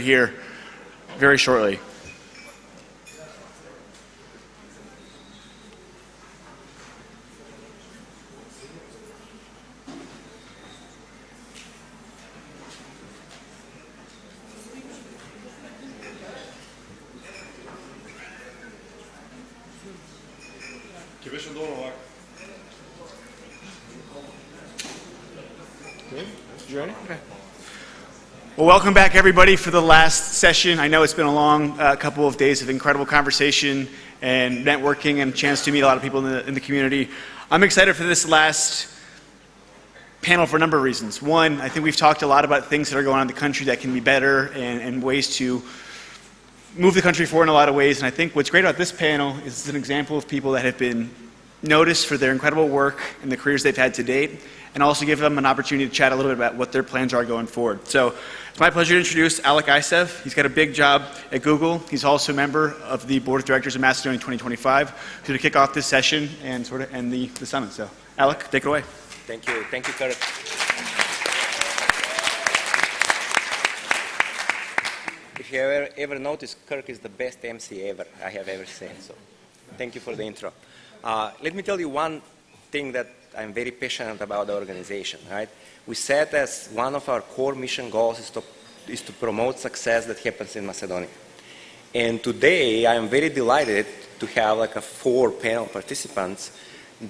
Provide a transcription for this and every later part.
here very shortly. You ready? Okay. Well, welcome back, everybody, for the last session. I know it's been a long couple of days of incredible conversation and networking and a chance to meet a lot of people in the community. I'm excited for this last panel for a number of reasons. One, I think we've talked a lot about things that are going on in the country that can be better and ways to move the country forward in a lot of ways. And I think what's great about this panel is it's an example of people that have been noticed for their incredible work and the careers they've had to date, and also give them an opportunity to chat a little bit about what their plans are going forward. So it's my pleasure to introduce Alec Isev. He's got a big job at Google. He's also a member of the Board of Directors of Macedonia 2025. He's going to kick off this session and sort of end the summit. So Alec, take it away. Thank you, Kirk. If you ever noticed, Kirk is the best MC I have ever seen. So thank you for the intro. Let me tell you one thing that I'm very passionate about the organization, right? We set as one of our core mission goals is to promote success that happens in Macedonia. And today, I'm very delighted to have like 4 panel participants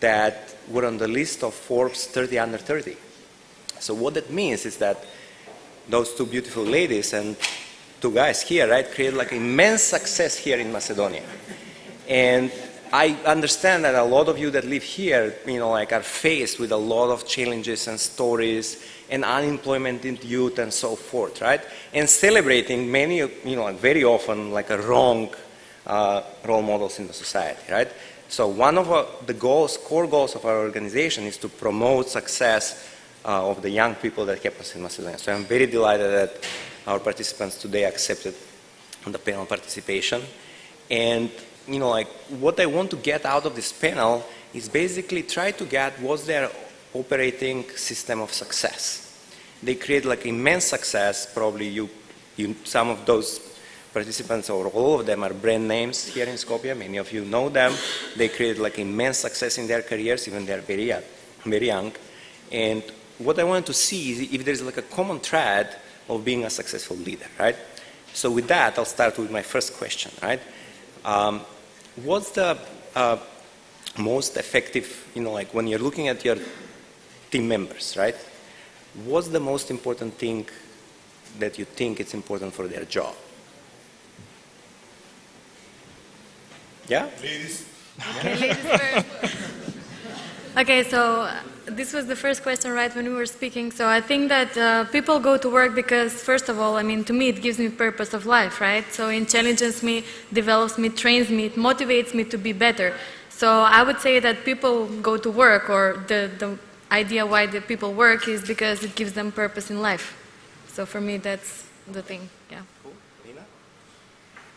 that were on the list of Forbes 30 under 30. So what that means is that those 2 beautiful ladies and 2 guys here, right, create like immense success here in Macedonia. And I understand that a lot of you that live here, are faced with a lot of challenges and stories and unemployment in youth and so forth, right? And celebrating many, very often like a wrong role models in the society, right? So one of the core goals of our organization is to promote success of the young people that happens in Macedonia. So I'm very delighted that our participants today accepted the panel participation. And what I want to get out of this panel is basically try to get what's their operating system of success. They create like immense success. Probably some of those participants or all of them are brand names here in Skopje. Many of you know them. They create like immense success in their careers, even they're very young. And what I wanted to see is if there's like a common thread of being a successful leader, right? So with that, I'll start with my first question, right? What's the most effective, when you're looking at your team members, right? What's the most important thing that you think it's important for their job? Yeah? Ladies. Okay, ladies first. Okay, so this was the first question, right, when we were speaking. So I think that people go to work because, first of all, to me, it gives me purpose of life, right? So it challenges me, develops me, trains me, it motivates me to be better. So I would say that people go to work, or the idea why the people work is because it gives them purpose in life. So for me, that's the thing, yeah. Cool. Nina?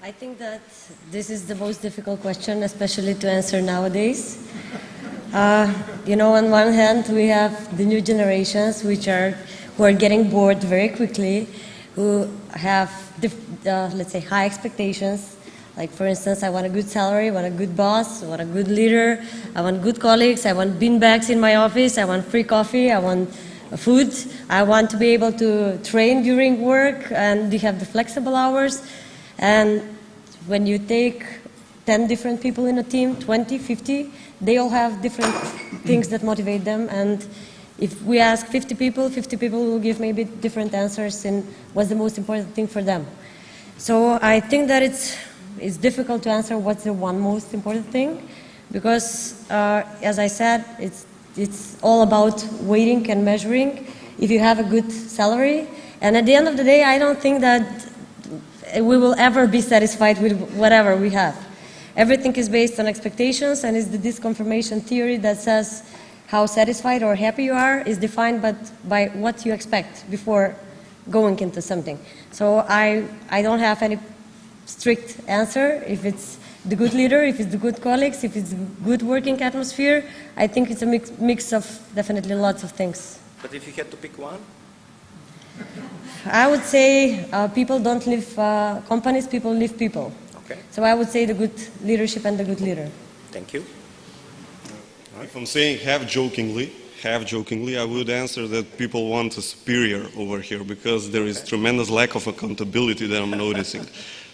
I think that this is the most difficult question, especially to answer nowadays. On one hand, we have the new generations who are getting bored very quickly, who have, let's say, high expectations. Like, for instance, I want a good salary, I want a good boss, I want a good leader, I want good colleagues, I want bean bags in my office, I want free coffee, I want food, I want to be able to train during work, and you have the flexible hours. And when you take 10 different people in a team, 20, 50, they all have different things that motivate them, and if we ask 50 people will give maybe different answers in what's the most important thing for them. So I think that it's difficult to answer what's the one most important thing, because as I said, it's all about weighting and measuring. If you have a good salary, and at the end of the day, I don't think that we will ever be satisfied with whatever we have. Everything is based on expectations, and it's the disconfirmation theory that says how satisfied or happy you are is defined by what you expect before going into something. So I don't have any strict answer. If it's the good leader, if it's the good colleagues, if it's good working atmosphere, I think it's a mix of definitely lots of things. But if you had to pick one? I would say people don't live companies, people live people. Okay, So I would say the good leadership and the good leader. thank you. If I'm saying half jokingly, I would answer that people want a superior over here because there is tremendous lack of accountability that I'm noticing.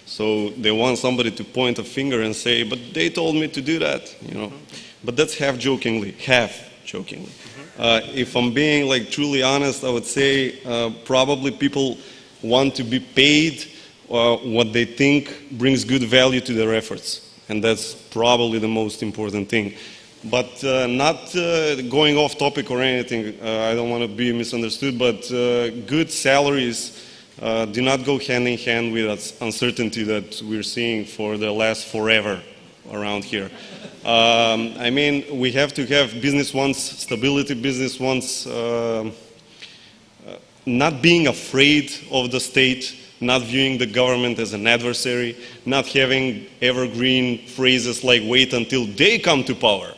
So they want somebody to point a finger and say, but they told me to do that, you know. But that's half jokingly. If I'm being like truly honest, I would say probably people want to be paid what they think brings good value to their efforts. And that's probably the most important thing. But not going off topic or anything, I don't want to be misunderstood, but good salaries do not go hand in hand with uncertainty that we're seeing for the last forever around here. I mean, we have to have business wants stability, business wants not being afraid of the state, not viewing the government as an adversary, not having evergreen phrases like wait until they come to power,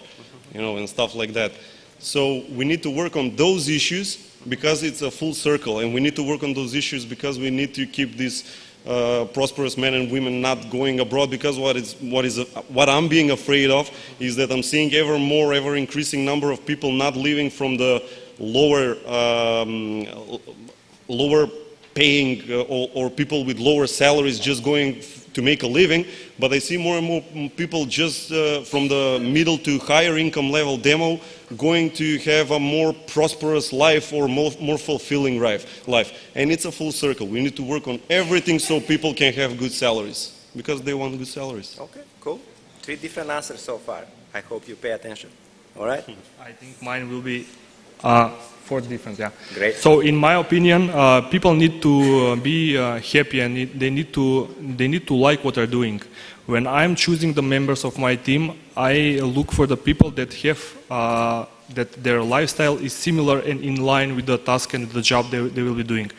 you know, and stuff like that. So we need to work on those issues because it's a full circle, and we need to work on those issues because we need to keep these prosperous men and women not going abroad, because what I'm being afraid of is that I'm seeing ever increasing number of people not leaving from the lower paying or people with lower salaries just going to make a living, but I see more and more people just from the middle to higher income level demo going to have a more prosperous life or more fulfilling life. And it's a full circle. We need to work on everything so people can have good salaries, because they want good salaries. Okay, cool. 3 different answers so far. I hope you pay attention. All right? I think mine will be 4 different, yeah. Great. So in my opinion, people need to be happy, and they need to like what they're doing. When I'm choosing the members of my team, I look for the people that have that their lifestyle is similar and in line with the task and the job they will be doing.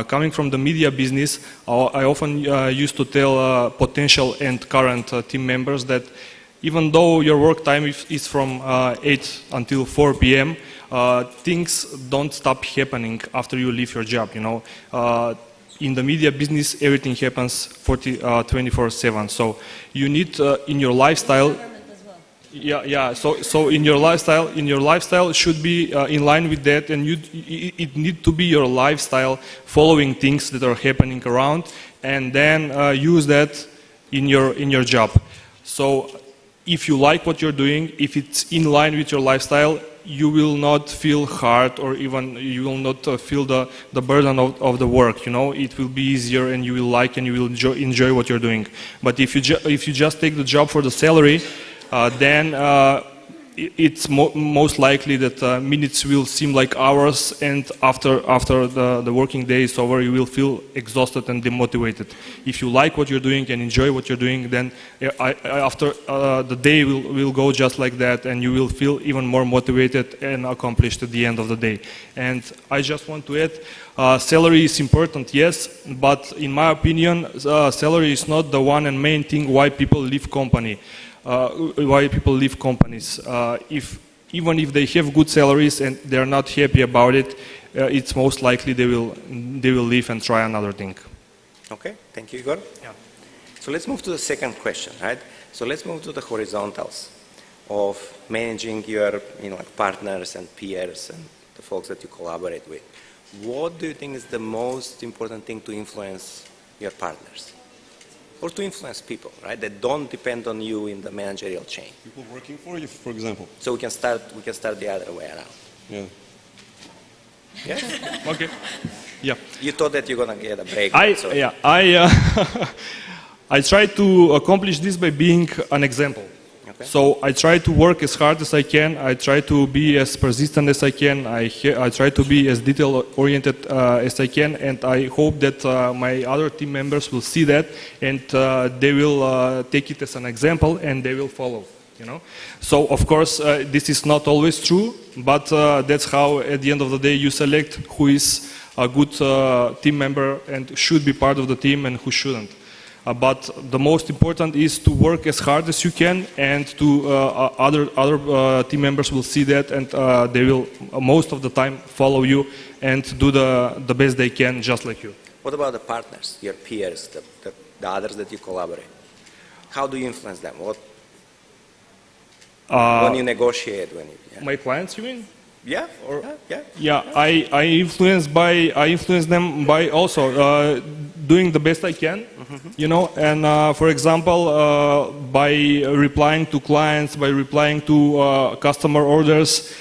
Coming from the media business, I often used to tell potential and current team members that even though your work time is from 8 until 4 p.m., things don't stop happening after you leave your job, you know. In the media business, everything happens 24/7. So you need in your lifestyle. Yeah. So in your lifestyle should be in line with that, and it need to be your lifestyle following things that are happening around, and then use that in your job. So if you like what you're doing, if it's in line with your lifestyle, you will not feel hard, or even you will not feel the burden of the work, you know. It will be easier, and you will like and you will enjoy what you're doing. But if you just take the job for the salary, then it's most likely that minutes will seem like hours, and after the working day is over, you will feel exhausted and demotivated. If you like what you're doing and enjoy what you're doing, then after the day will go just like that, and you will feel even more motivated and accomplished at the end of the day. And I just want to add, salary is important, yes, but in my opinion, salary is not the one and main thing why people leave companies. Even if they have good salaries and they're not happy about it, it's most likely they will leave and try another thing. Okay, thank you, Igor. Yeah. So let's move to the second question, right? So let's move to the horizontals of managing your like partners and peers and the folks that you collaborate with. What do you think is the most important thing to influence your partners? Or to influence people, right, that don't depend on you in the managerial chain. People working for you, for example. So we can start the other way around. Yeah. Yeah? Okay. Yeah. You thought that you're gonna get a break. I try to accomplish this by being an example. Okay. So I try to work as hard as I can. I try to be as persistent as I can. I try to be as detail-oriented as I can, and I hope that my other team members will see that, and they will take it as an example, and they will follow. You know. So of course this is not always true, but that's how at the end of the day you select who is a good team member and should be part of the team and who shouldn't. But the most important is to work as hard as you can, and to other team members will see that, and they will most of the time follow you and do the best they can, just like you. What about the partners, your peers, the others that you collaborate? How do you influence them? When you negotiate, My clients, you mean? Yeah, yeah. Yeah, I influence them by also doing the best I can, you know. And for example, by replying to clients, by replying to customer orders,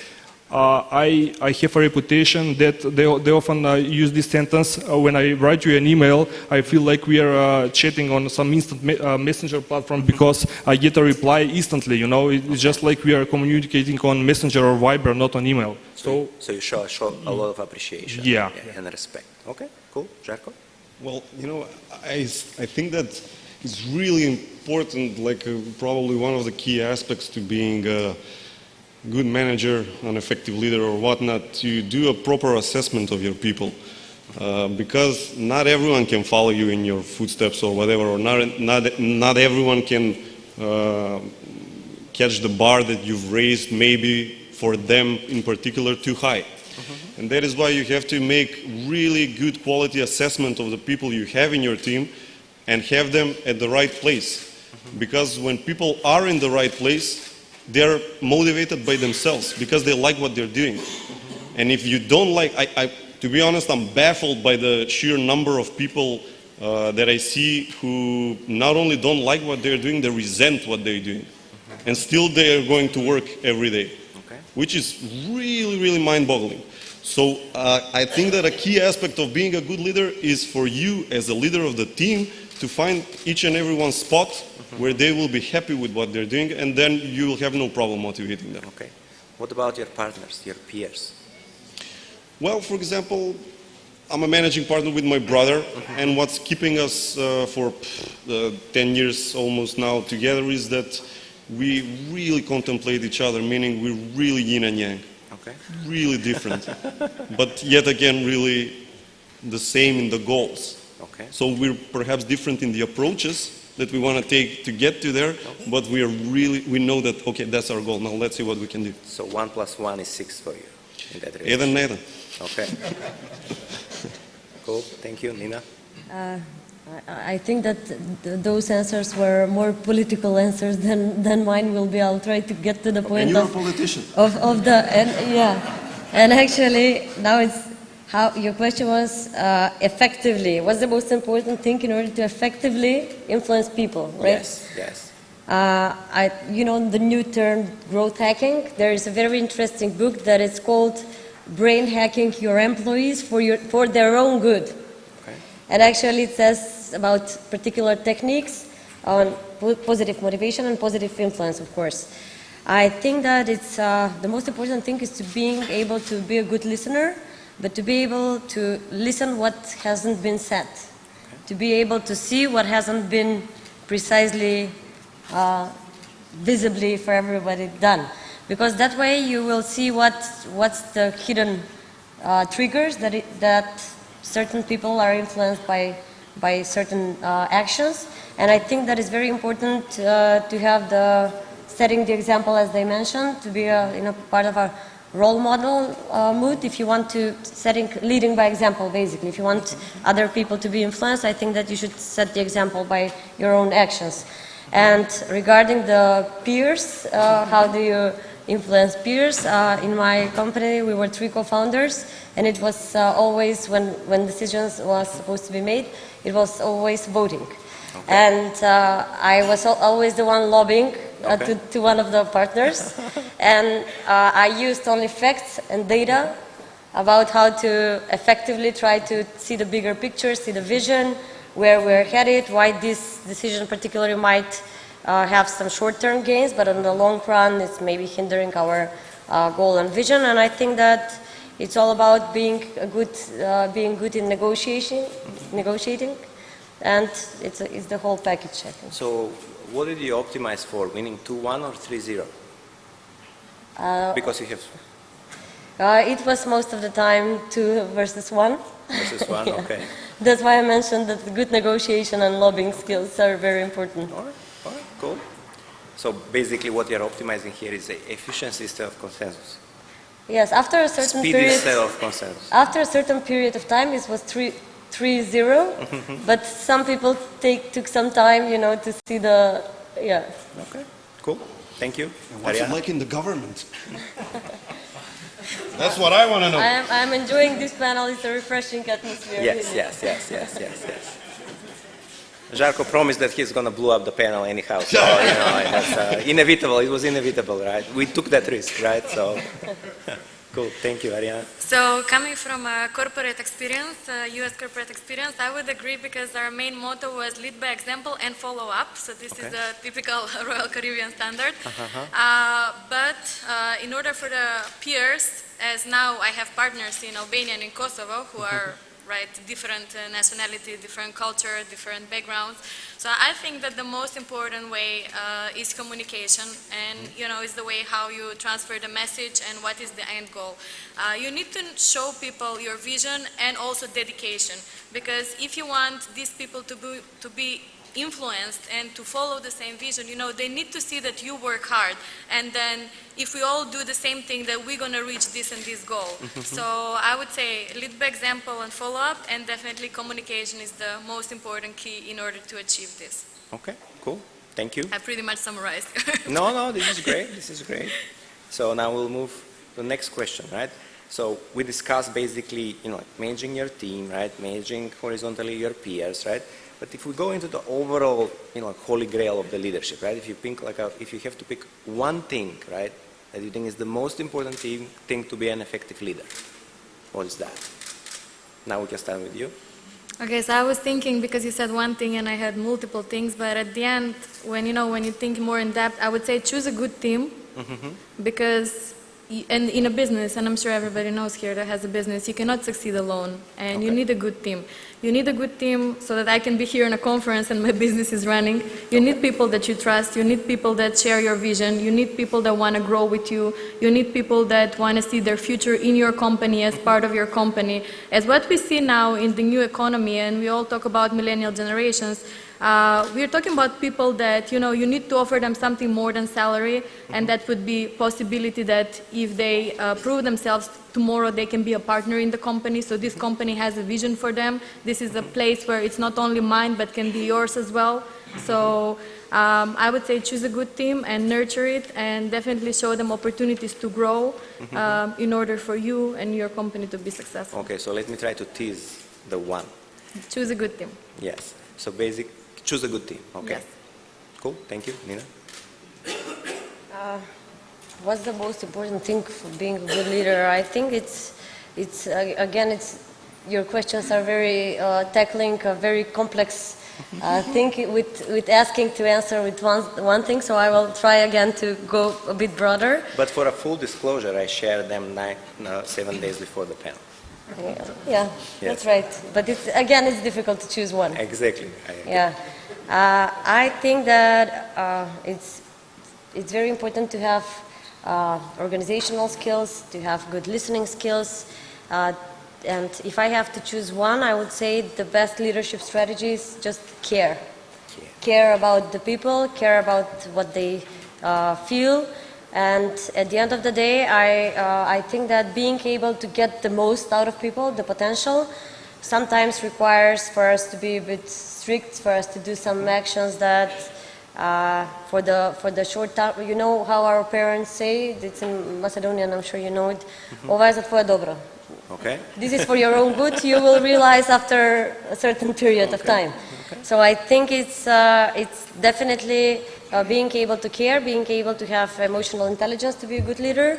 I have a reputation that they often use this sentence when I write you an email. I feel like we are chatting on some instant messenger platform because I get a reply instantly. You know, it's just like we are communicating on Messenger or Viber, not on email. So you show a lot of appreciation. Yeah. And respect. Okay, cool. Žarko? Well, you know, I think that it's really important, like probably one of the key aspects to being a good manager, an effective leader or whatnot, to do a proper assessment of your people. Because not everyone can follow you in your footsteps or whatever, or not everyone can catch the bar that you've raised, maybe for them in particular, too high. And that is why you have to make really good quality assessment of the people you have in your team and have them at the right place. Because when people are in the right place, they're motivated by themselves because they like what they're doing. And if you don't like, to be honest, I'm baffled by the sheer number of people that I see who not only don't like what they're doing, they resent what they're doing. And still they are going to work every day, which is really, really mind-boggling. So I think that a key aspect of being a good leader is for you as a leader of the team to find each and every one spot where they will be happy with what they're doing, and then you will have no problem motivating them. Okay. What about your partners, your peers? Well, for example, I'm a managing partner with my brother, and what's keeping us for 10 years almost now together is that we really contemplate each other, meaning we're really yin and yang. Okay. Really different, but yet again really the same in the goals. Okay. So we're perhaps different in the approaches that we want to take to get to there, but we know that, okay, that's our goal. Now let's see what we can do. So 1 + 1 is 6 for you in that relationship. Even neither. Okay. Cool. Thank you, Nina. I think that those answers were more political answers than mine will be. I'll try to get to the point and you're a politician. And actually now it's how your question was effectively. What's the most important thing in order to effectively influence people, right? Yes. You know the new term growth hacking. There is a very interesting book that is called Brain Hacking Your Employees for Their Own Good. Okay. And actually it says about particular techniques on positive motivation and positive influence, of course. I think that it's the most important thing is to being able to be a good listener, but to be able to listen what hasn't been said, to be able to see what hasn't been precisely, visibly for everybody done. Because that way you will see what's the hidden triggers that certain people are influenced by certain actions. And I think that is very important to have setting the example, as they mentioned, to be part of a role model mood. If you want to leading by example, basically. If you want other people to be influenced, I think that you should set the example by your own actions. And regarding the peers, how do you influence peers? In my company, we were 3 co-founders, and it was always, when decisions was supposed to be made, it was always voting. Okay. And I was always the one lobbying to one of the partners. And I used only facts and data about how to effectively try to see the bigger picture, see the vision, where we're headed, why this decision particularly might have some short-term gains, but in the long run it's maybe hindering our goal and vision. And I think that it's all about being good in negotiating, and it's the whole package, I think. So what did you optimize for, winning 2-1 or 3-0? Because you have... It was most of the time 2 versus 1. Versus 1, Yeah. okay. That's why I mentioned that the good negotiation and lobbying skills are very important. All right, cool. So basically what you're optimizing here is the efficiency instead of consensus. Yes, after a certain Speed period, instead of consensus. after a certain period of time, it was 3-0, but some people took some time, to see the, yeah. Okay, cool. Thank you. And what's it Ariana? like in the government? That's what I want to know. I'm enjoying this panel. It's a refreshing atmosphere. Yes, really. yes. Žarko promised that he's going to blow up the panel anyhow. So, that's inevitable. It was inevitable, right? We took that risk, right? So, cool. Thank you, Ariana. So coming from a corporate experience, US corporate experience, I would agree because our main motto was lead by example and follow up. So this is a typical Royal Caribbean standard. But in order for the peers, as now I have partners in Albania and in Kosovo who are different nationality, different culture, different backgrounds. So I think that the most important way is communication, and is the way how you transfer the message and what is the end goal. You need to show people your vision and also dedication, because if you want these people to be influenced and to follow the same vision, they need to see that you work hard, and then if we all do the same thing, that we're going to reach this and this goal. So I would say lead by example and follow up, and definitely communication is the most important key in order to achieve this. Okay, cool. Thank you. I pretty much summarized. No, this is great. This is great. So now we'll move to the next question, right? So we discussed basically, managing your team, right? Managing horizontally your peers, right? But if we go into the overall, holy grail of the leadership, right? If you think if you have to pick one thing, right, that you think is the most important thing to be an effective leader, what is that? Now we can start with you. Okay, so I was thinking, because you said one thing and I had multiple things, but at the end, when you think more in depth, I would say choose a good team, because and in a business, and I'm sure everybody knows here that has a business, you cannot succeed alone, and you need a good team. You need a good team so that I can be here in a conference and my business is running. You need people that you trust. You need people that share your vision. You need people that want to grow with you. You need people that want to see their future in your company as part of your company. As what we see now in the new economy, and we all talk about millennial generations, we're talking about people that, you need to offer them something more than salary, and that would be possibility that if they prove themselves, tomorrow they can be a partner in the company, so this company has a vision for them. This is a place where it's not only mine, but can be yours as well. So I would say choose a good team and nurture it, and definitely show them opportunities to grow in order for you and your company to be successful. Okay, so let me try to tease the one. Choose a good team. Yes. So choose a good team. Okay. Yes. Cool. Thank you, Nina. What's the most important thing for being a good leader? I think it's your questions are very tackling a very complex thing with asking to answer with one thing. So I will try again to go a bit broader. But for a full disclosure, I shared them 7 days before the panel. Yeah, that's right. But it's difficult to choose one. Exactly. Yeah, I think that it's very important to have organizational skills, to have good listening skills, and if I have to choose one, I would say the best leadership strategy is just care. Care about the people, care about what they feel. And at the end of the day, I think that being able to get the most out of people, the potential, sometimes requires for us to be a bit strict, for us to do some actions that for the short time, you know how our parents say, it's in Macedonian, I'm sure you know it, ova je za tvoje dobro. Okay. This is for your own good, you will realize after a certain period of time. So I think it's definitely being able to care, being able to have emotional intelligence to be a good leader,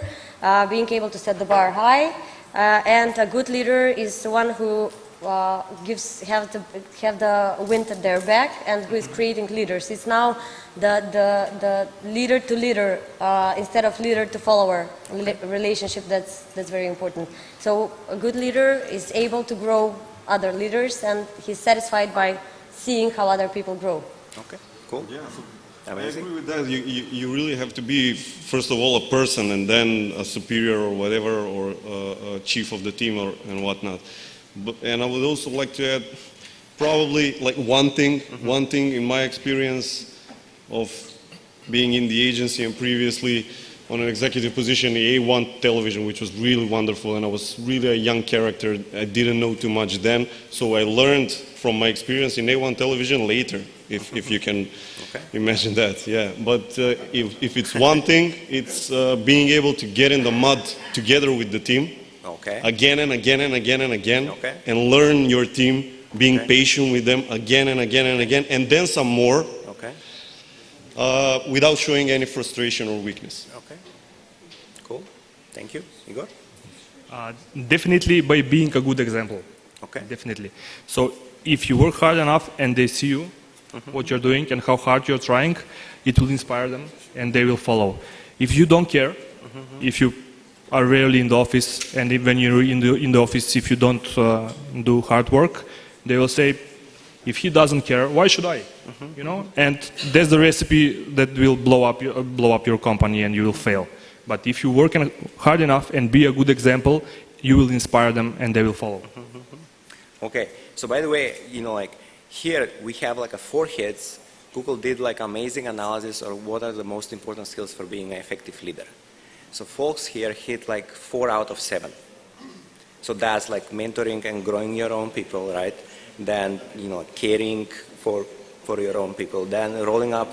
being able to set the bar high, and a good leader is one who have the wind at their back and who is creating leaders. It's now the leader to leader instead of leader to follower relationship that's very important. So a good leader is able to grow other leaders, and he's satisfied by seeing how other people grow. Okay, cool. Yeah. I Amazing. agree with that. You really have to be, first of all, a person and then a superior or whatever, or a chief of the team and whatnot. And I would also like to add probably like one thing in my experience of being in the agency and previously on an executive position in A1 television, which was really wonderful, and I was really a young character. I didn't know too much then, so I learned from my experience in A1 television later, if you can imagine that, yeah. But if it's one thing, it's being able to get in the mud together with the team, again and again and again and again, and learn your team, being patient with them again and again and again, and then some more, without showing any frustration or weakness. Okay. Cool. Thank you. Igor? Definitely by being a good example. Okay. Definitely. So if you work hard enough and they see you, what you're doing and how hard you're trying, it will inspire them and they will follow. If you don't care, if you are rarely in the office, and when you're in the office, if you don't do hard work, they will say, if he doesn't care, why should I? You know, and that's the recipe that will blow up your company, and you will fail. But if you work hard enough and be a good example, you will inspire them, and they will follow. Okay. So by the way, you know, like here we have like a 4 hits. Google did like amazing analysis of what are the most important skills for being an effective leader. So folks here hit like 4 out of 7. So that's like mentoring and growing your own people, right? Then, you know, caring for your own people. Then rolling up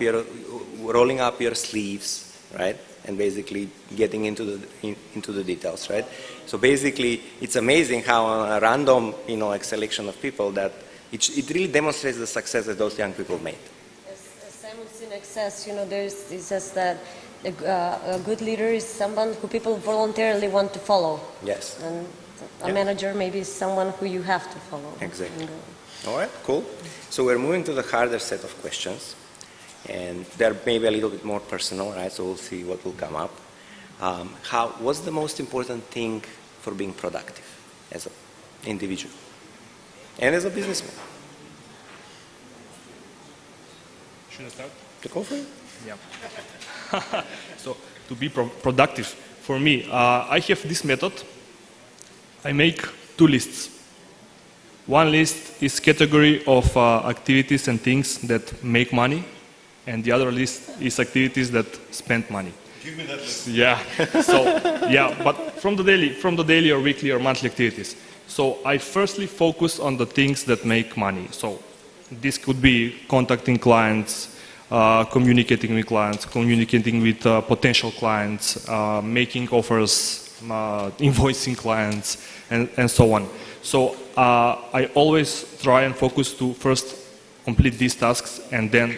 your sleeves, right? And basically getting into the details, right? So basically, it's amazing how a random, you know, like selection of people that it really demonstrates the success that those young people made. As Simon Sinek says, you know, he says that a good leader is someone who people voluntarily want to follow. Yes. And a manager maybe is someone who you have to follow. Exactly. All right, cool. So we're moving to the harder set of questions. And they're maybe a little bit more personal, right? So we'll see what will come up. What's the most important thing for being productive as an individual and as a businessman? Should I start? Go for it. Yeah. So to be productive, for me, I have this method. I make 2 lists. One list is category of activities and things that make money, and the other list is activities that spend money. Give me that list. Yeah. So yeah, but from the daily or weekly or monthly activities. So I firstly focus on the things that make money. So this could be contacting clients, communicating with clients, communicating with potential clients, making offers, invoicing clients, and so on. So I always try and focus to first complete these tasks, and then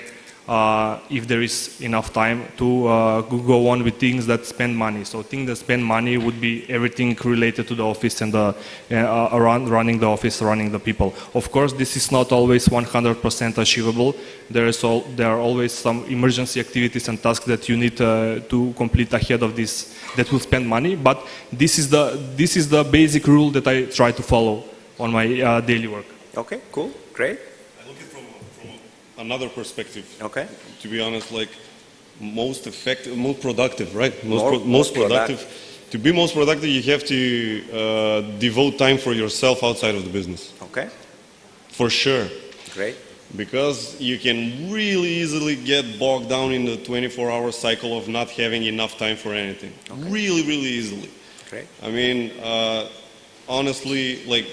if there is enough time to go on with things that spend money. So things that spend money would be everything related to the office and around running the office, running the people. Of course, this is not always 100% achievable. There are always some emergency activities and tasks that you need to complete ahead of this that will spend money. But this is the basic rule that I try to follow on my daily work. Okay, cool, great. I look at it from another perspective. Okay. To be honest, like most effective, most productive, right? Most productive. To be most productive, you have to devote time for yourself outside of the business. Okay. For sure. Great. Because you can really easily get bogged down in the 24-hour cycle of not having enough time for anything. Okay. Really, really easily. Great. I mean, honestly, like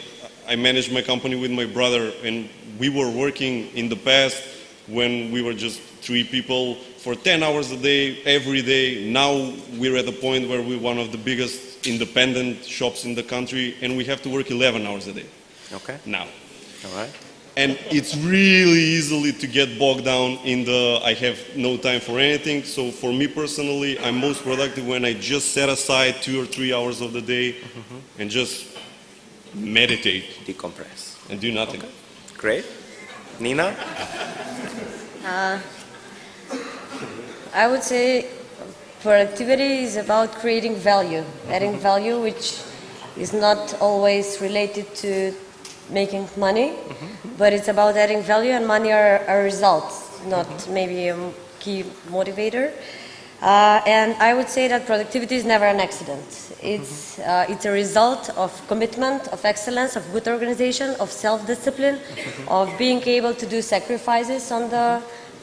I managed my company with my brother, and we were working in the past when we were just 3 people for 10 hours a day, every day. Now we're at the point where we're one of the biggest independent shops in the country, and we have to work 11 hours a day. Okay. Now. All right. And it's really easily to get bogged down in the I have no time for anything. So for me personally, I'm most productive when I just set aside 2 or 3 hours of the day and just meditate. Decompress. And do nothing. Okay. Great. Nina? I would say productivity is about creating value, adding value, which is not always related to making money, but it's about adding value, and money are results, not maybe key motivator. And I would say that productivity is never an accident. It's a result of commitment, of excellence, of good organization, of self-discipline, of being able to do sacrifices on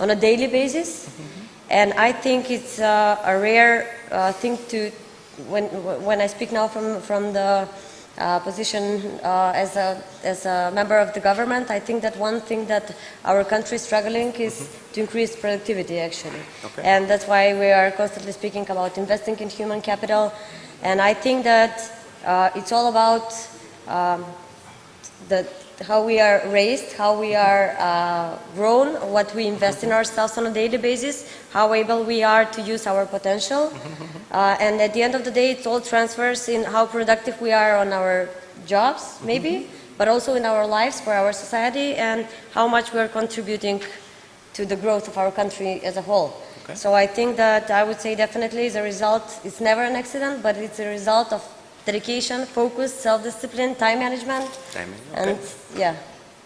a daily basis. And I think it's a rare thing to, when I speak now from the position as a member of the government, I think that one thing that our country is struggling is to increase productivity, actually. Okay. And that's why we are constantly speaking about investing in human capital. And I think that it's all about how we are raised, how we are grown, what we invest in ourselves on a daily basis, how able we are to use our potential. And at the end of the day, it all transfers in how productive we are on our jobs, maybe, but also in our lives, for our society, and how much we are contributing to the growth of our country as a whole. Okay. So I think that I would say definitely is a result, it's never an accident, but it's a result of dedication, focus, self-discipline, time management. Timing, And okay. yeah.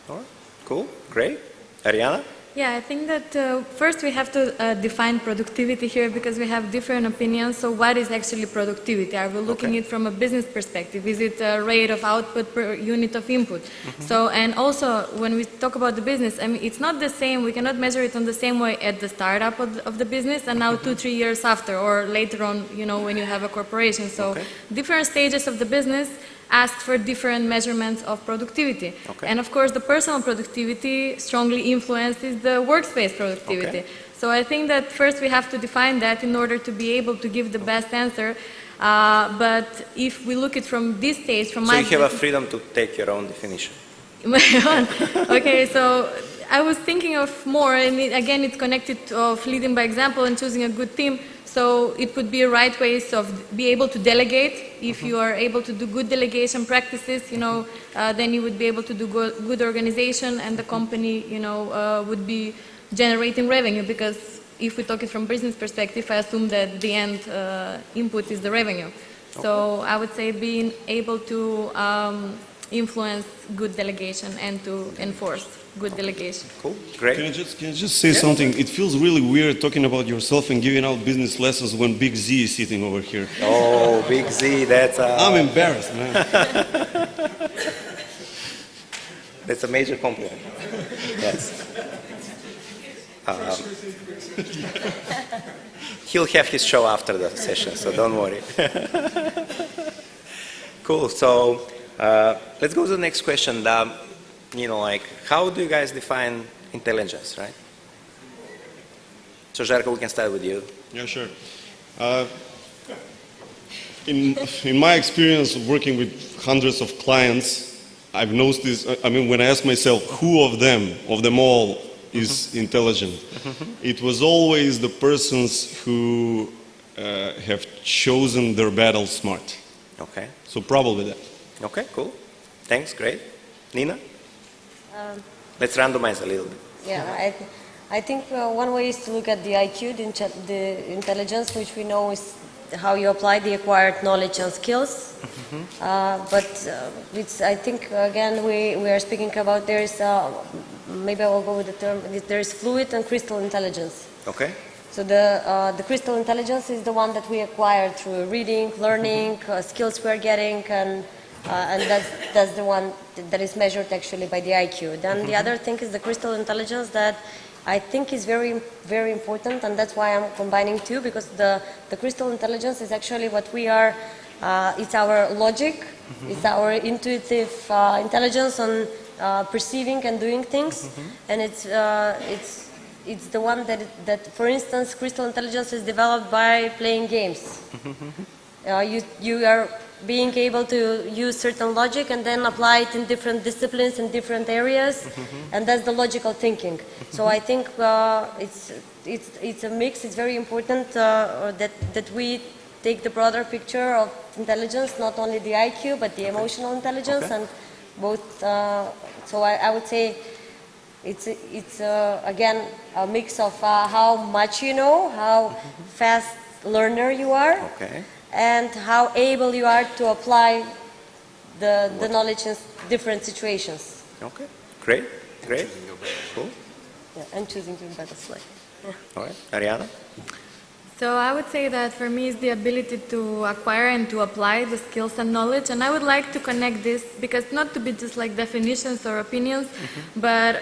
All right. Cool, great. Ariana? Yeah, I think that first we have to define productivity here, because we have different opinions. So what is actually productivity? Are we looking at it from a business perspective? Is it a rate of output per unit of input? So, and also when we talk about the business, I mean, it's not the same, we cannot measure it on the same way at the startup of the business and now 2-3 years after, or later on, you know, when you have a corporation. So different stages of the business ask for different measurements of productivity. Okay. And of course, the personal productivity strongly influences the workspace productivity. Okay. So I think that first we have to define that in order to be able to give the best answer. But if we look at from this stage, from So my you have a freedom to take your own definition. Okay, so I was thinking of more, and again, it's connected to leading by example and choosing a good team. So it would be a right way of be able to delegate. If you are able to do good delegation practices, you know, then you would be able to do good organization, and the company, you know, would be generating revenue. Because if we talk it from business perspective, I assume that the end input is the revenue. So I would say being able to influence good delegation and to enforce good delegation. Cool, great. Can I just say something? It feels really weird talking about yourself and giving out business lessons when Big Z is sitting over here. Oh, Big Z, that's I'm embarrassed, man. that's a major compliment. Yes. He'll have his show after the session, so don't worry. Cool, so let's go to the next question. You know, like, how do you guys define intelligence, right? So, Žarko, we can start with you. Yeah, sure. In my experience of working with hundreds of clients, I've noticed this. I mean, when I ask myself who of them all, is intelligent, it was always the persons who have chosen their battle smart. Okay. So probably that. Okay, cool. Thanks, great. Nina? Let's randomize a little bit. Yeah, I think one way is to look at the IQ, the intelligence, which we know is how you apply the acquired knowledge and skills. But it's, I think, again, we are speaking about there is, maybe I will go with the term, there is fluid and crystal intelligence. Okay. So the crystal intelligence is the one that we acquire through reading, learning, skills we are getting, and that's the one that is measured actually by the IQ. Then the other thing is the crystal intelligence that I think is very, very important, and that's why I'm combining two, because the crystal intelligence is actually what we are, it's our logic, it's our intuitive intelligence on perceiving and doing things, and it's the one that, for instance, crystal intelligence is developed by playing games. You are being able to use certain logic and then apply it in different disciplines in different areas, and that's the logical thinking. So I think it's a mix. It's very important that we take the broader picture of intelligence, not only the IQ but the emotional intelligence, and both. So I would say it's again a mix of how much you know, how fast learner you are. Okay. And how able you are to apply the knowledge in different situations. Okay, great, great, cool. Yeah, and choosing to embed a slide. All right, Ariana? So I would say that for me is the ability to acquire and to apply the skills and knowledge. And I would like to connect this because not to be just like definitions or opinions, but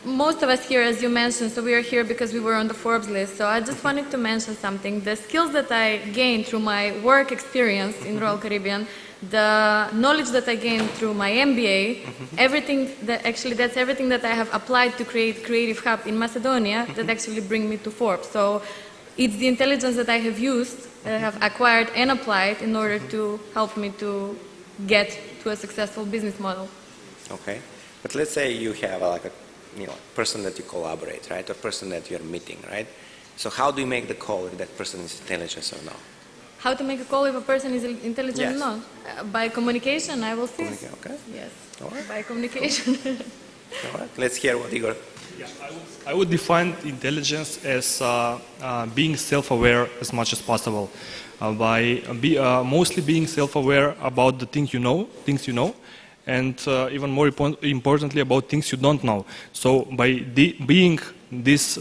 most of us here, as you mentioned, so we are here because we were on the Forbes list. So I just wanted to mention something. The skills that I gained through my work experience in Royal Caribbean, the knowledge that I gained through my MBA, everything that actually that's everything that I have applied to create Creative Hub in Macedonia that actually bring me to Forbes. So it's the intelligence that I have used, that I have acquired and applied in order to help me to get to a successful business model. Okay. But let's say you have like a person that you collaborate, right? Or person that you're meeting, right? So how do you make the call if that person is intelligent or not? How to make a call if a person is intelligent Yes. or not? By communication, I will say. Okay. Yes, All right. by communication. All right. Let's hear what Igor. I would define intelligence as being self-aware as much as possible. Mostly being self-aware about the things you know, and even more importantly about things you don't know. So by being this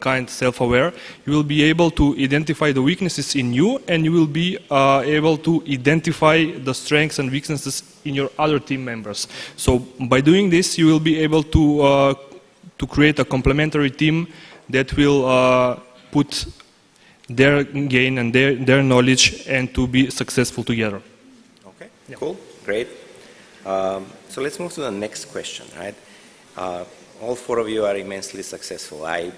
kind self-aware, you will be able to identify the weaknesses in you, and you will be able to identify the strengths and weaknesses in your other team members. So by doing this, you will be able to create a complementary team that will put their gain and their knowledge and to be successful together. Okay. Cool. Great. So let's move to the next question, right? All four of you are immensely successful. I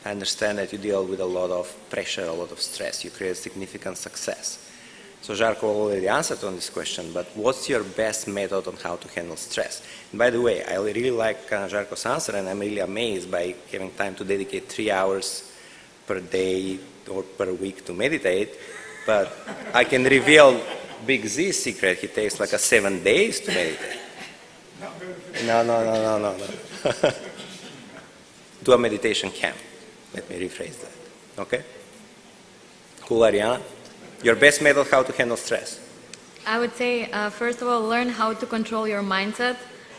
understand that you deal with a lot of pressure, a lot of stress. You create significant success. So Žarko already answered on this question, but what's your best method on how to handle stress? And by the way, I really like Žarko's answer, and I'm really amazed by having time to dedicate 3 hours per day or per week to meditate. But I can reveal Big Z's secret. He takes like 7 days to meditate. No. Do a meditation camp. Let me rephrase that. Okay? Cool, Ariana? Your best method how to handle stress? I would say, first of all, learn how to control your mindset,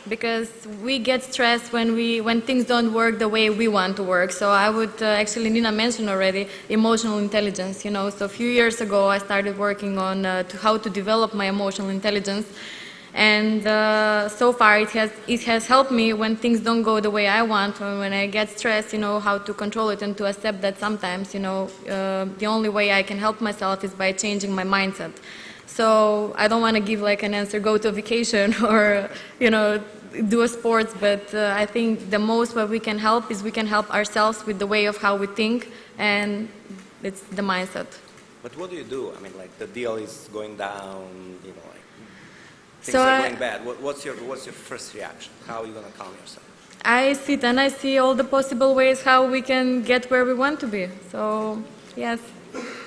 because we get stressed when things don't work the way we want to work. So I would actually, Nina mentioned already, emotional intelligence. So a few years ago, I started working on how to develop my emotional intelligence. And so far, it has helped me when things don't go the way I want, or when I get stressed, how to control it and to accept that sometimes, the only way I can help myself is by changing my mindset. So I don't want to give like an answer, go to a vacation or, do a sports, but I think the most what we can help is we can help ourselves with the way of how we think, and it's the mindset. But what do you do? I mean, like the deal is going down, things So are going bad. What's your first reaction? How are you going to calm yourself? I sit and I see all the possible ways how we can get where we want to be. So, yes.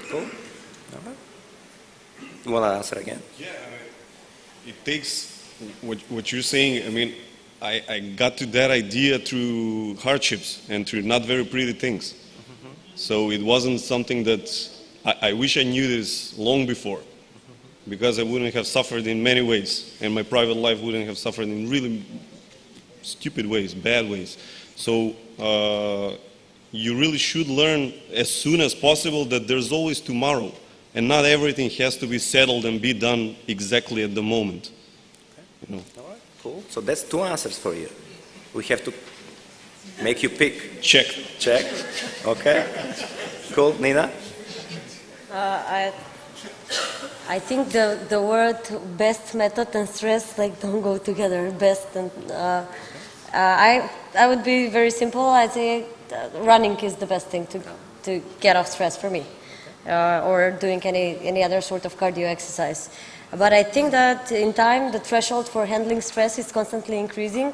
Cool. All right. You want to answer again? Yeah, it takes what you're saying. I mean, I got to that idea through hardships and through not very pretty things. So it wasn't something that I wish I knew this long before, because I wouldn't have suffered in many ways, and my private life wouldn't have suffered in really stupid ways, bad ways. So you really should learn as soon as possible that there's always tomorrow, and not everything has to be settled and be done exactly at the moment. All right, cool. So that's 2 answers for you. We have to make you pick. Check. Check. Okay. Cool. Nina? I think the word best method and stress don't go together. Best and I would be very simple. I'd say running is the best thing to get off stress for me, or doing any other sort of cardio exercise. But I think that in time the threshold for handling stress is constantly increasing.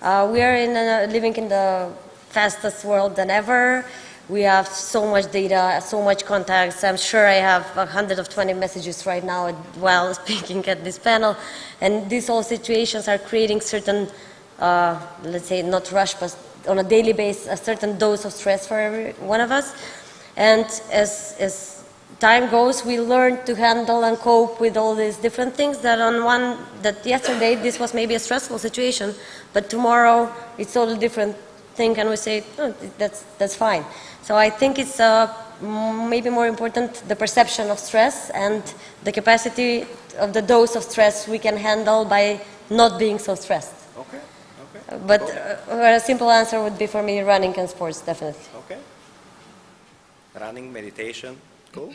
We are living in the fastest world than ever. We have so much data, so much contacts. I'm sure I have 120 messages right now while speaking at this panel. And these all situations are creating certain, let's say, not rush, but on a daily basis, a certain dose of stress for every one of us. And as time goes, we learn to handle and cope with all these different things that yesterday this was maybe a stressful situation, but tomorrow it's totally different think and we say, oh, that's fine. So I think it's maybe more important the perception of stress and the capacity of the dose of stress we can handle by not being so stressed. Okay. But a simple answer would be for me running and sports, definitely. Okay. Running, meditation, cool.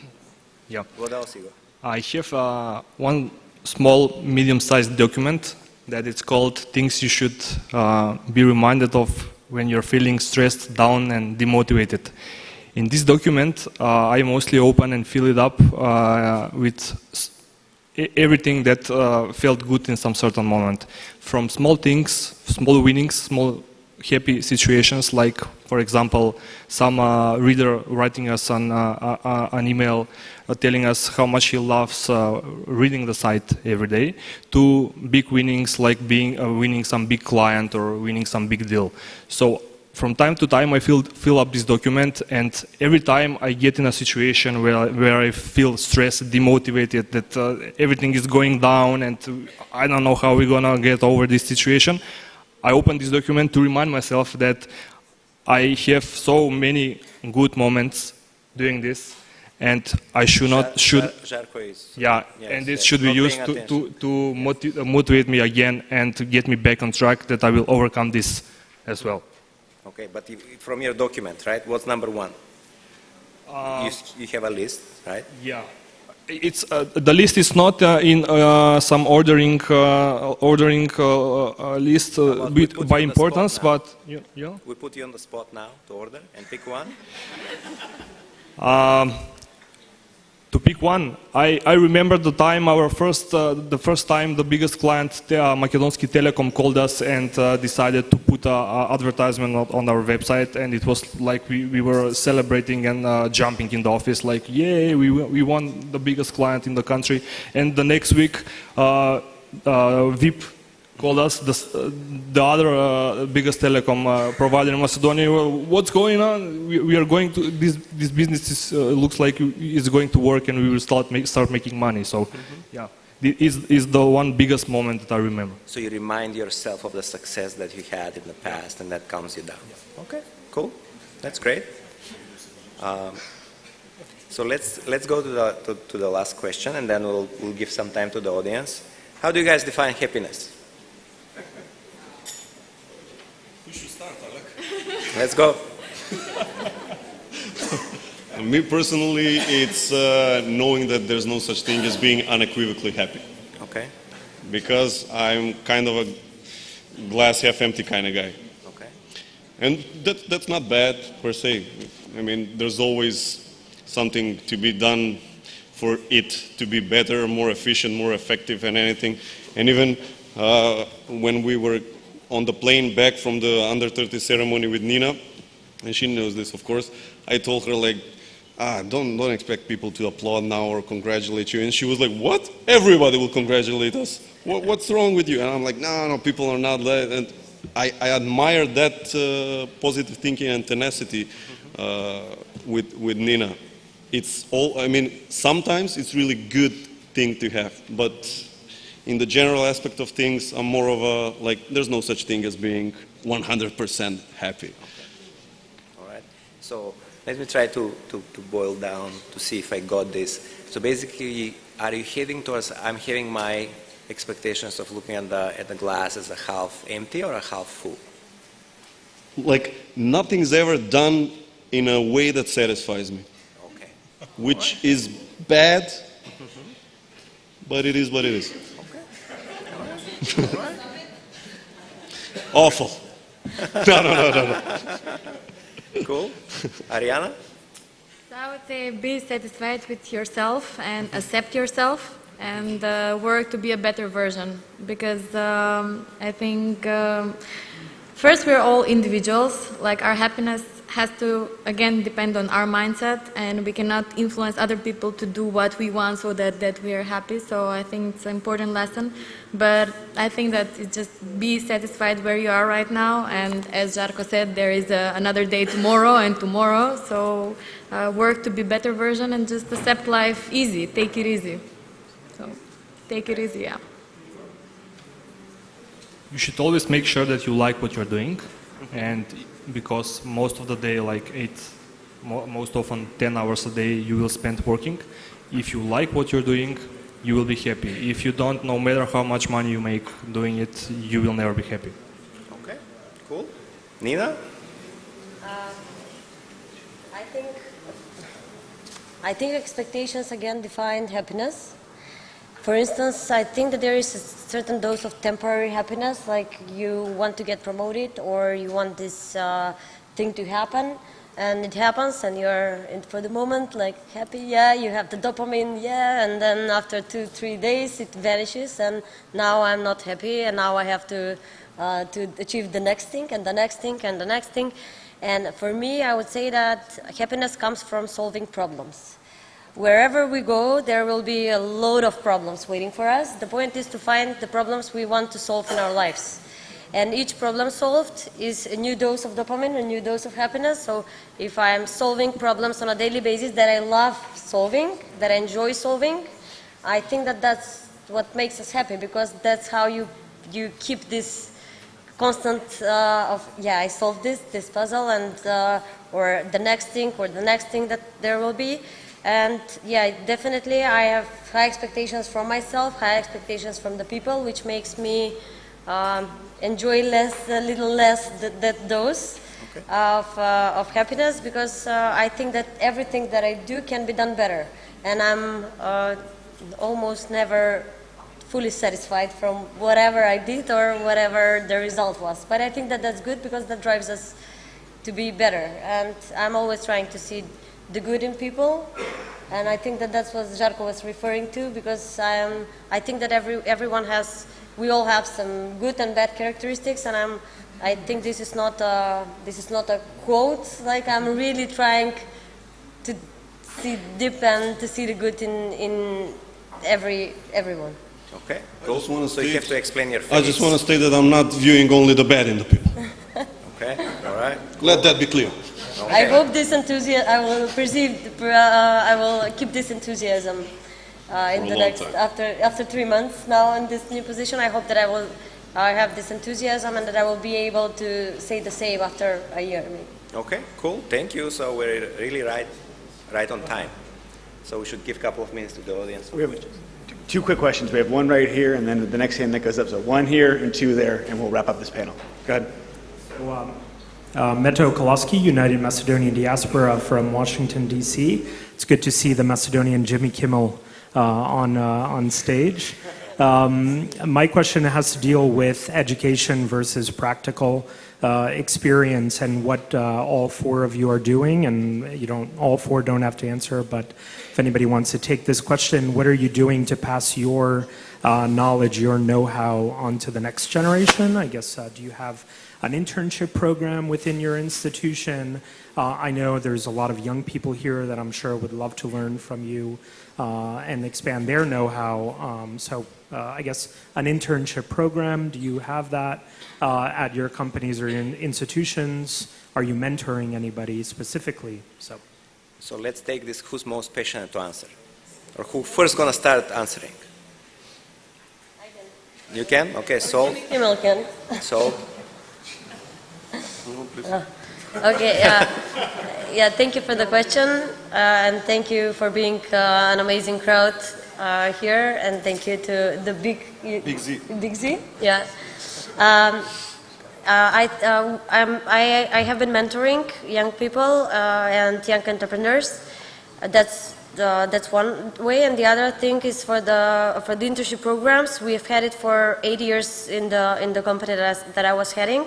Yeah. What else, Igor? I have one small, medium-sized document that it's called Things You Should Be Reminded of When You're Feeling Stressed, Down, and Demotivated. In this document, I mostly open and fill it up with everything that felt good in some certain moment. From small things, small winnings, small happy situations, like, for example, some reader writing us an email telling us how much he loves reading the site every day, to big winnings like winning some big client or winning some big deal. So from time to time I fill up this document, and every time I get in a situation where I feel stressed, demotivated, that everything is going down and I don't know how we're gonna get over this situation, I open this document to remind myself that I have so many good moments doing this, and I should not Žarko is. yeah, Yes, and this yes, should be not used paying to motivate me again and to get me back on track, that I will overcome this as well. Okay, but from your document, right? What's number one? You have a list, right? Yeah, it's the list is not in some ordering list we put you by on the importance, spot now. but yeah. We put you on the spot now to order and pick one. To pick one, I remember the time the first time the biggest client, Makedonski Telekom, called us and decided to put an advertisement on our website, and it was like we were celebrating and jumping in the office, like, yay, we won the biggest client in the country. And the next week, VIP called us, the other biggest telecom provider in Macedonia. What's going on? We are going to this business looks like is going to work, and we will start making money. So, yeah, this is the one biggest moment that I remember. So you remind yourself of the success that you had in the past, and that calms you down. Okay, cool. That's great. So let's go to the last question, and then we'll give some time to the audience. How do you guys define happiness? Let's go. Me personally, it's knowing that there's no such thing as being unequivocally happy. Okay. Because I'm kind of a glass half empty kind of guy. Okay. And that's not bad per se. I mean, there's always something to be done for it to be better, more efficient, more effective and anything. And even when we were on the plane back from the under 30 ceremony with Nina, and she knows this, of course, I told her, like, don't expect people to applaud now or congratulate you. And she was like, what? Everybody will congratulate us. What's wrong with you? And I'm like, no, people are not that. And I admire that positive thinking and tenacity with Nina. It's all, I mean, sometimes it's really good thing to have, but in the general aspect of things, I'm more of a, like, there's no such thing as being 100% happy. Okay. All right. So let me try to boil down to see if I got this. So basically, are you heading towards, I'm having my expectations of looking at the glass as a half empty or a half full? Like, nothing's ever done in a way that satisfies me. Okay. Which is bad, but it is what it is. Awful. No. Cool. Ariana? So I would say be satisfied with yourself and accept yourself and work to be a better version, because I think first we're all individuals, like our happiness has to again depend on our mindset, and we cannot influence other people to do what we want so that we are happy. So I think it's an important lesson, but I think that it's just be satisfied where you are right now, and as Žarko said, there is another day tomorrow and tomorrow, so work to be better version and just accept life easy, take it easy. So take it easy, yeah. You should always make sure that you like what you're doing, and because most of the day, like most often 10 hours a day, you will spend working. If you like what you're doing, you will be happy. If you don't, no matter how much money you make doing it, you will never be happy. Okay, cool. Nina? I think expectations again define happiness. For instance, I think that there is a certain dose of temporary happiness, like you want to get promoted or you want this thing to happen, and it happens, and you're for the moment like happy, yeah, you have the dopamine, yeah, and then after 2-3 days it vanishes, and now I'm not happy, and now I have to achieve the next thing, and the next thing, and the next thing. And for me, I would say that happiness comes from solving problems. Wherever we go, there will be a load of problems waiting for us. The point is to find the problems we want to solve in our lives. And each problem solved is a new dose of dopamine, a new dose of happiness. So if I'm solving problems on a daily basis that I love solving, that I enjoy solving, I think that that's what makes us happy, because that's how you keep this constant of, yeah, I solved this puzzle, and or the next thing that there will be. And yeah, definitely I have high expectations from myself, high expectations from the people, which makes me enjoy a little less that dose of happiness, because I think that everything that I do can be done better, and I'm almost never fully satisfied from whatever I did or whatever the result was. But I think that that's good, because that drives us to be better, and I'm always trying to see the good in people, and I think that that's what Žarko was referring to, because I think that we all have some good and bad characteristics, and I think this is not a quote. Like, I'm really trying to see deep and to see the good in everyone. Okay, cool. So you have to explain your face. I just want to state that I'm not viewing only the bad in the people. Okay, all right. Let that be clear. Okay. I hope this enthusiasm, I will keep this enthusiasm in the next, after 3 months now in this new position. I hope that I have this enthusiasm, and that I will be able to say the same after a year. Maybe. Okay, cool. Thank you. So we're really right on time. So we should give a couple of minutes to the audience. We have 2 quick questions. We have one right here, and then the next hand that goes up. So 1 here and 2 there, and we'll wrap up this panel. Go ahead. Meto Koloski, United Macedonian Diaspora from Washington, D.C. It's good to see the Macedonian Jimmy Kimmel on stage. My question has to deal with education versus practical experience, and what all 4 of you are doing. And all 4 don't have to answer, but if anybody wants to take this question, what are you doing to pass your knowledge, your know-how on to the next generation? I guess, do you have an internship program within your institution? I know there's a lot of young people here that I'm sure would love to learn from you and expand their know-how. So I guess an internship program, do you have that at your companies or in institutions? Are you mentoring anybody specifically? So let's take this, who's most passionate to answer? Or who first gonna start answering? I can. You can? Okay, Sol. Kimmel can. Sol. Okay, yeah, thank you for the question, and thank you for being an amazing crowd here, and thank you to the Big Z. Yeah. I have been mentoring young people and young entrepreneurs. That's one way, and the other thing is for the internship programs. We have had it for 8 years in the company that I was heading.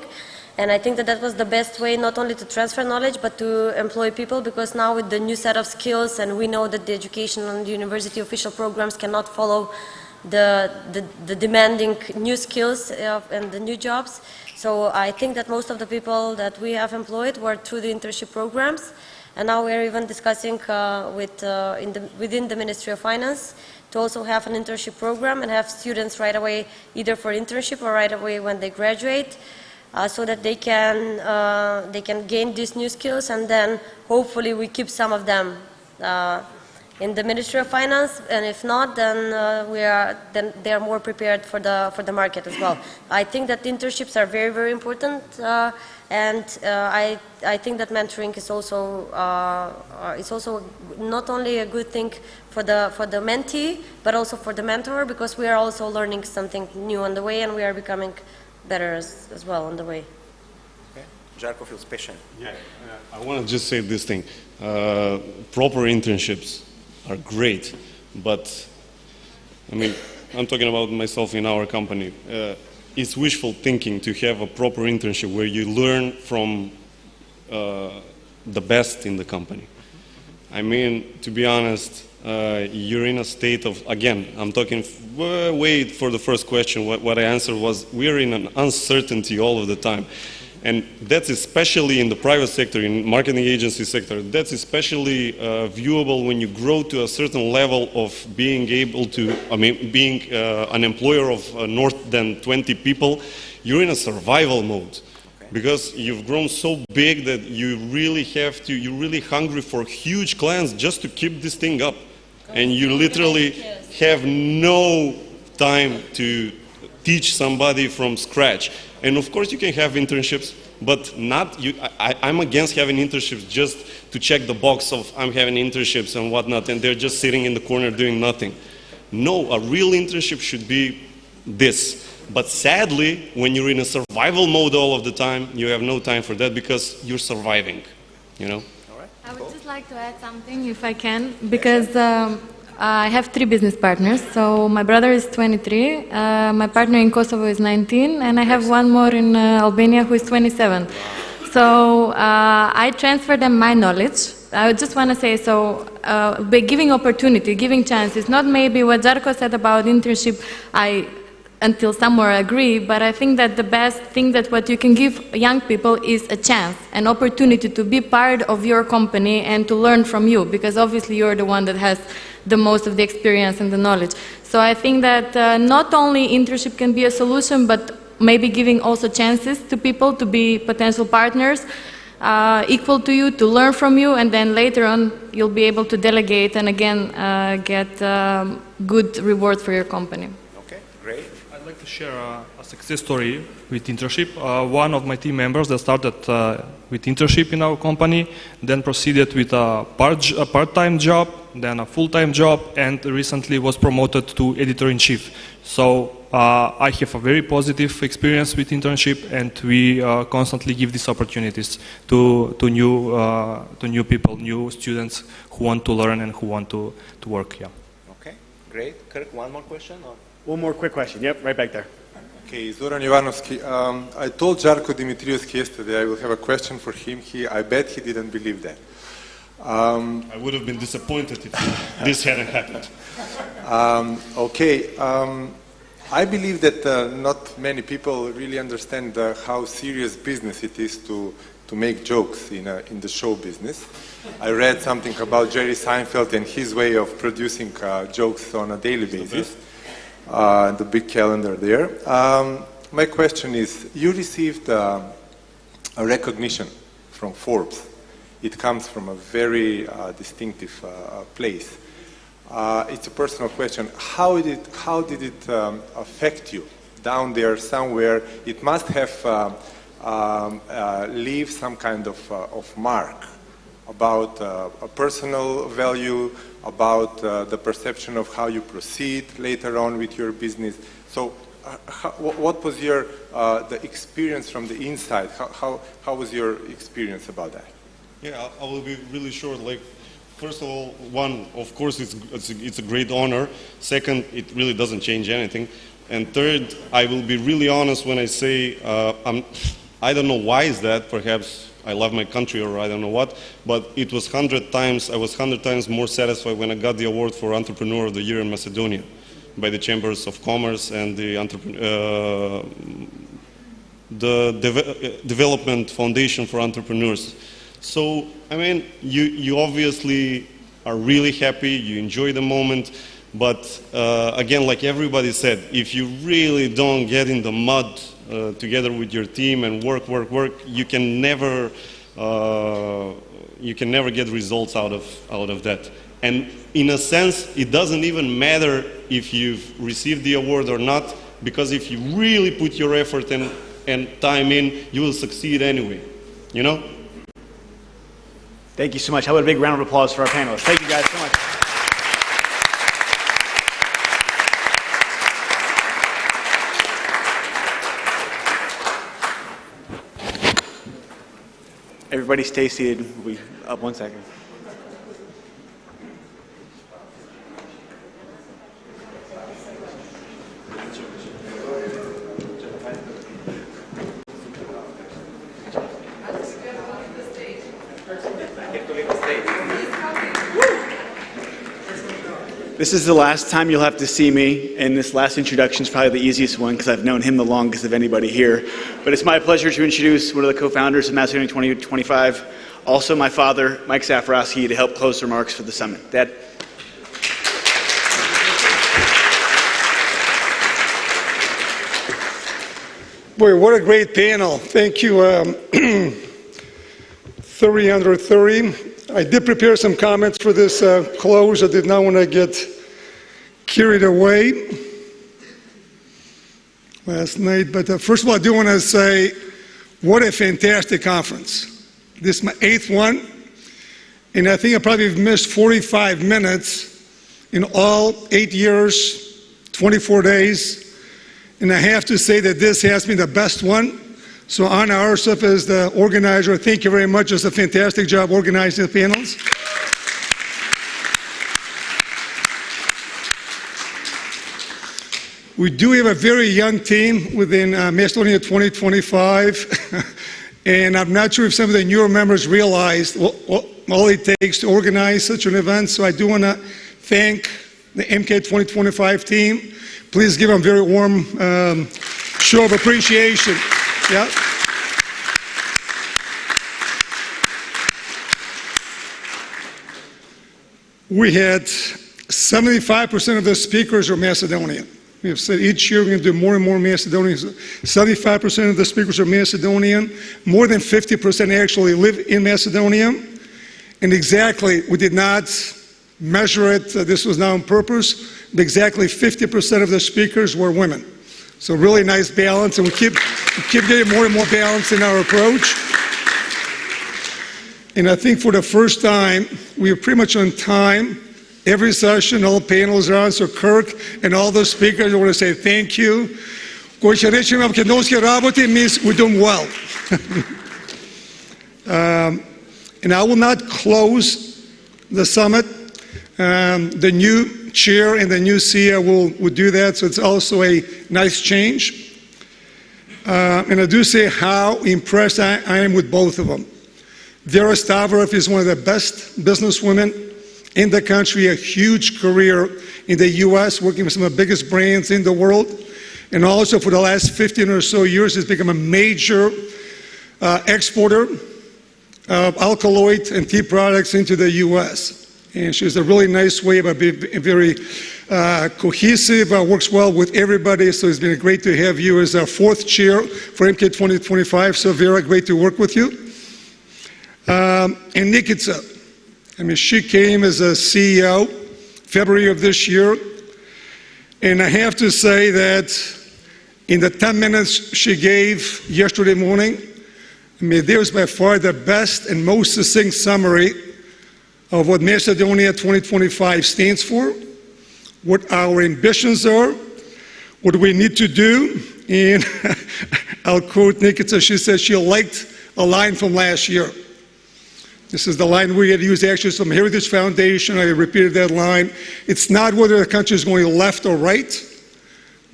And I think that was the best way, not only to transfer knowledge, but to employ people, because now with the new set of skills, and we know that the education and the university official programs cannot follow the demanding new skills and the new jobs. So I think that most of the people that we have employed were through the internship programs. And now we're even discussing within the Ministry of Finance to also have an internship program and have students right away, either for internship or right away when they graduate. So that they can gain these new skills, and then hopefully we keep some of them in the Ministry of Finance, and if not, then then they are more prepared for the market as well. I think that internships are very, very important, and I think that mentoring is also not only a good thing for the mentee, but also for the mentor, because we are also learning something new on the way, and we are becoming better as well on the way. Okay. Jarko feels passion. Yeah, I want to just say this thing. Proper internships are great, but I mean, I'm talking about myself in our company. It's wishful thinking to have a proper internship where you learn from the best in the company. I mean, to be honest, you're in a state of, again, I'm talking, wait for the first question, what I answered was, we're in an uncertainty all of the time. And that's especially in the private sector, in marketing agency sector, that's especially viewable when you grow to a certain level of being able to, I mean, being an employer of more than 20 people, you're in a survival mode. Because you've grown so big that you really have to, you're really hungry for huge clients just to keep this thing up. And you literally have no time to teach somebody from scratch. And of course you can have internships, but not, I'm against having internships just to check the box of I'm having internships and whatnot, and they're just sitting in the corner doing nothing. No, a real internship should be this. But sadly, when you're in a survival mode all of the time, you have no time for that because you're surviving, you know? I would just like to add something, if I can, because I have 3 business partners. So my brother is 23, my partner in Kosovo is 19, and I have one more in Albania who is 27. So I transfer them my knowledge. I just want to say, so by giving opportunity, giving chances, not maybe what Jarko said about internship, I until somewhere agree, but I think that the best thing that what you can give young people is a chance, an opportunity to be part of your company and to learn from you, because obviously you're the one that has the most of the experience and the knowledge. So I think that not only internship can be a solution, but maybe giving also chances to people to be potential partners, equal to you, to learn from you, and then later on you'll be able to delegate and again get good reward for your company. Okay, great. I'd like to share a success story with internship. One of my team members that started with internship in our company, then proceeded with a part-time job, then a full-time job, and recently was promoted to editor-in-chief. So I have a very positive experience with internship, and we constantly give these opportunities to new people, new students who want to learn and who want to work. Yeah. Okay, great. Kirk, one more question? Or? One more quick question. Yep, right back there. Okay, Zoran Ivanovsky. I told Jarko Dimitrievski yesterday I will have a question for him. I bet he didn't believe that. I would have been disappointed if this hadn't happened. I believe that not many people really understand how serious business it is to make jokes in the show business. I read something about Jerry Seinfeld and his way of producing jokes on a daily basis. The big calendar there. My question is, you received a recognition from Forbes. It comes from a very distinctive place. It's a personal question. How did it affect you down there somewhere? It must have leave some kind of mark about a personal value, about the perception of how you proceed later on with your business. So what was your the experience from the inside? How was your experience about that? Yeah, I will be really short. Like, first of all, one, of course, it's a great honor. Second, it really doesn't change anything. And third, I will be really honest when I say I don't know why is that. Perhaps I love my country or I don't know what, but it was I was 100 times more satisfied when I got the award for Entrepreneur of the Year in Macedonia by the Chambers of Commerce and the Development Foundation for Entrepreneurs. So, I mean, you obviously are really happy, you enjoy the moment, but again, like everybody said, if you really don't get in the mud together with your team and work, you can never get results out of that. And in a sense, it doesn't even matter if you've received the award or not, because if you really put your effort and time in, you will succeed anyway, you know? Thank you so much. How about a big round of applause for our panelists? Thank you guys so much. Everybody stay seated. We'll be up 1 second. This is the last time you'll have to see me, and this last introduction is probably the easiest one because I've known him the longest of anybody here. But it's my pleasure to introduce one of the co-founders of Macedonia 2025, also my father, Mike Safrowski, to help close remarks for the summit. Dad? Boy, what a great panel. Thank you, 30 under 30. I did prepare some comments for this close. I did not want to get carried away last night. But first of all, I do want to say what a fantastic conference. This is my 8th one, and I think I probably have missed 45 minutes in all 8 years, 24 days. And I have to say that this has been the best one. So Anna Arsov is the organizer. Thank you very much. It's a fantastic job organizing the panels. We do have a very young team within Macedonia 2025. And I'm not sure if some of the newer members realized all it takes to organize such an event. So I do want to thank the MK 2025 team. Please give them a very warm show of appreciation. Yeah. We had 75% of the speakers are Macedonian. We have said each year we're going to do more and more Macedonians. 75% of the speakers are Macedonian. More than 50% actually live in Macedonia. And exactly, we did not measure it. This was not on purpose. But exactly 50% of the speakers were women. So really nice balance, and we keep getting more and more balance in our approach. And I think for the first time, we are pretty much on time. Every session, all panels are on, so Kirk and all the speakers, I want to say thank you. Koji će reći na makedonske rabote, we're doing well. And I will not close the summit. The new chair and the new CEO will do that, so it's also a nice change. And I do say how impressed I am with both of them. Vera Stavrov is one of the best businesswomen in the country, a huge career in the U.S., working with some of the biggest brands in the world. And also for the last 15 or so years has become a major exporter of alkaloid and tea products into the U.S. And she has a really nice way of being very cohesive, works well with everybody. So it's been great to have you as our 4th chair for MK 2025. So Vera, great to work with you. And Nikita, I mean, she came as a CEO February of this year. And I have to say that in the 10 minutes she gave yesterday morning, I mean, there's by far the best and most succinct summary of what Macedonia 2025 stands for, what our ambitions are, what we need to do. And I'll quote Nikita, she said she liked a line from last year. This is the line we had used actually from Heritage Foundation. I repeated that line. It's not whether the country is going left or right,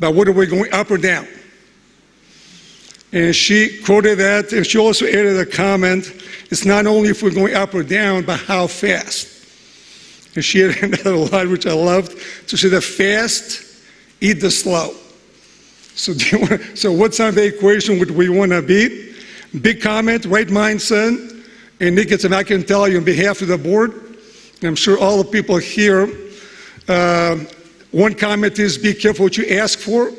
but whether we're going up or down. And she quoted that, and she also added a comment, it's not only if we're going up or down, but how fast. And she added another line, which I loved. So she said, fast, eat the slow. So what's on the equation would we want to be? Big comment, right mindset. And Nikita, I can tell you on behalf of the board, and I'm sure all the people here, one comment is be careful what you ask for.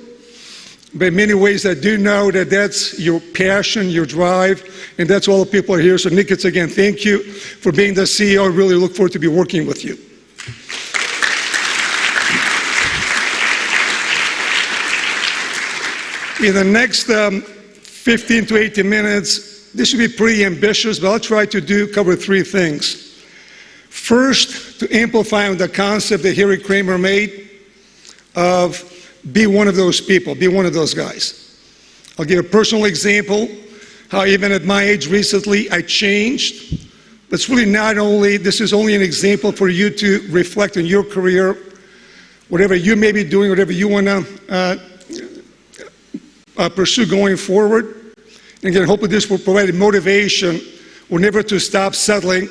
But in many ways, I do know that that's your passion, your drive, and that's all the people are here. So Nikita, again, thank you for being the CEO. I really look forward to be working with you. In the next 15 to 18 minutes, this should be pretty ambitious, but I'll try to cover three things. First, to amplify on the concept that Harry Kramer made of be one of those people, be one of those guys. I'll give a personal example, how even at my age recently, I changed. But it's really not only, this is only an example for you to reflect on your career, whatever you may be doing, whatever you want to pursue going forward. And again, hopefully this will provide motivation or never to stop settling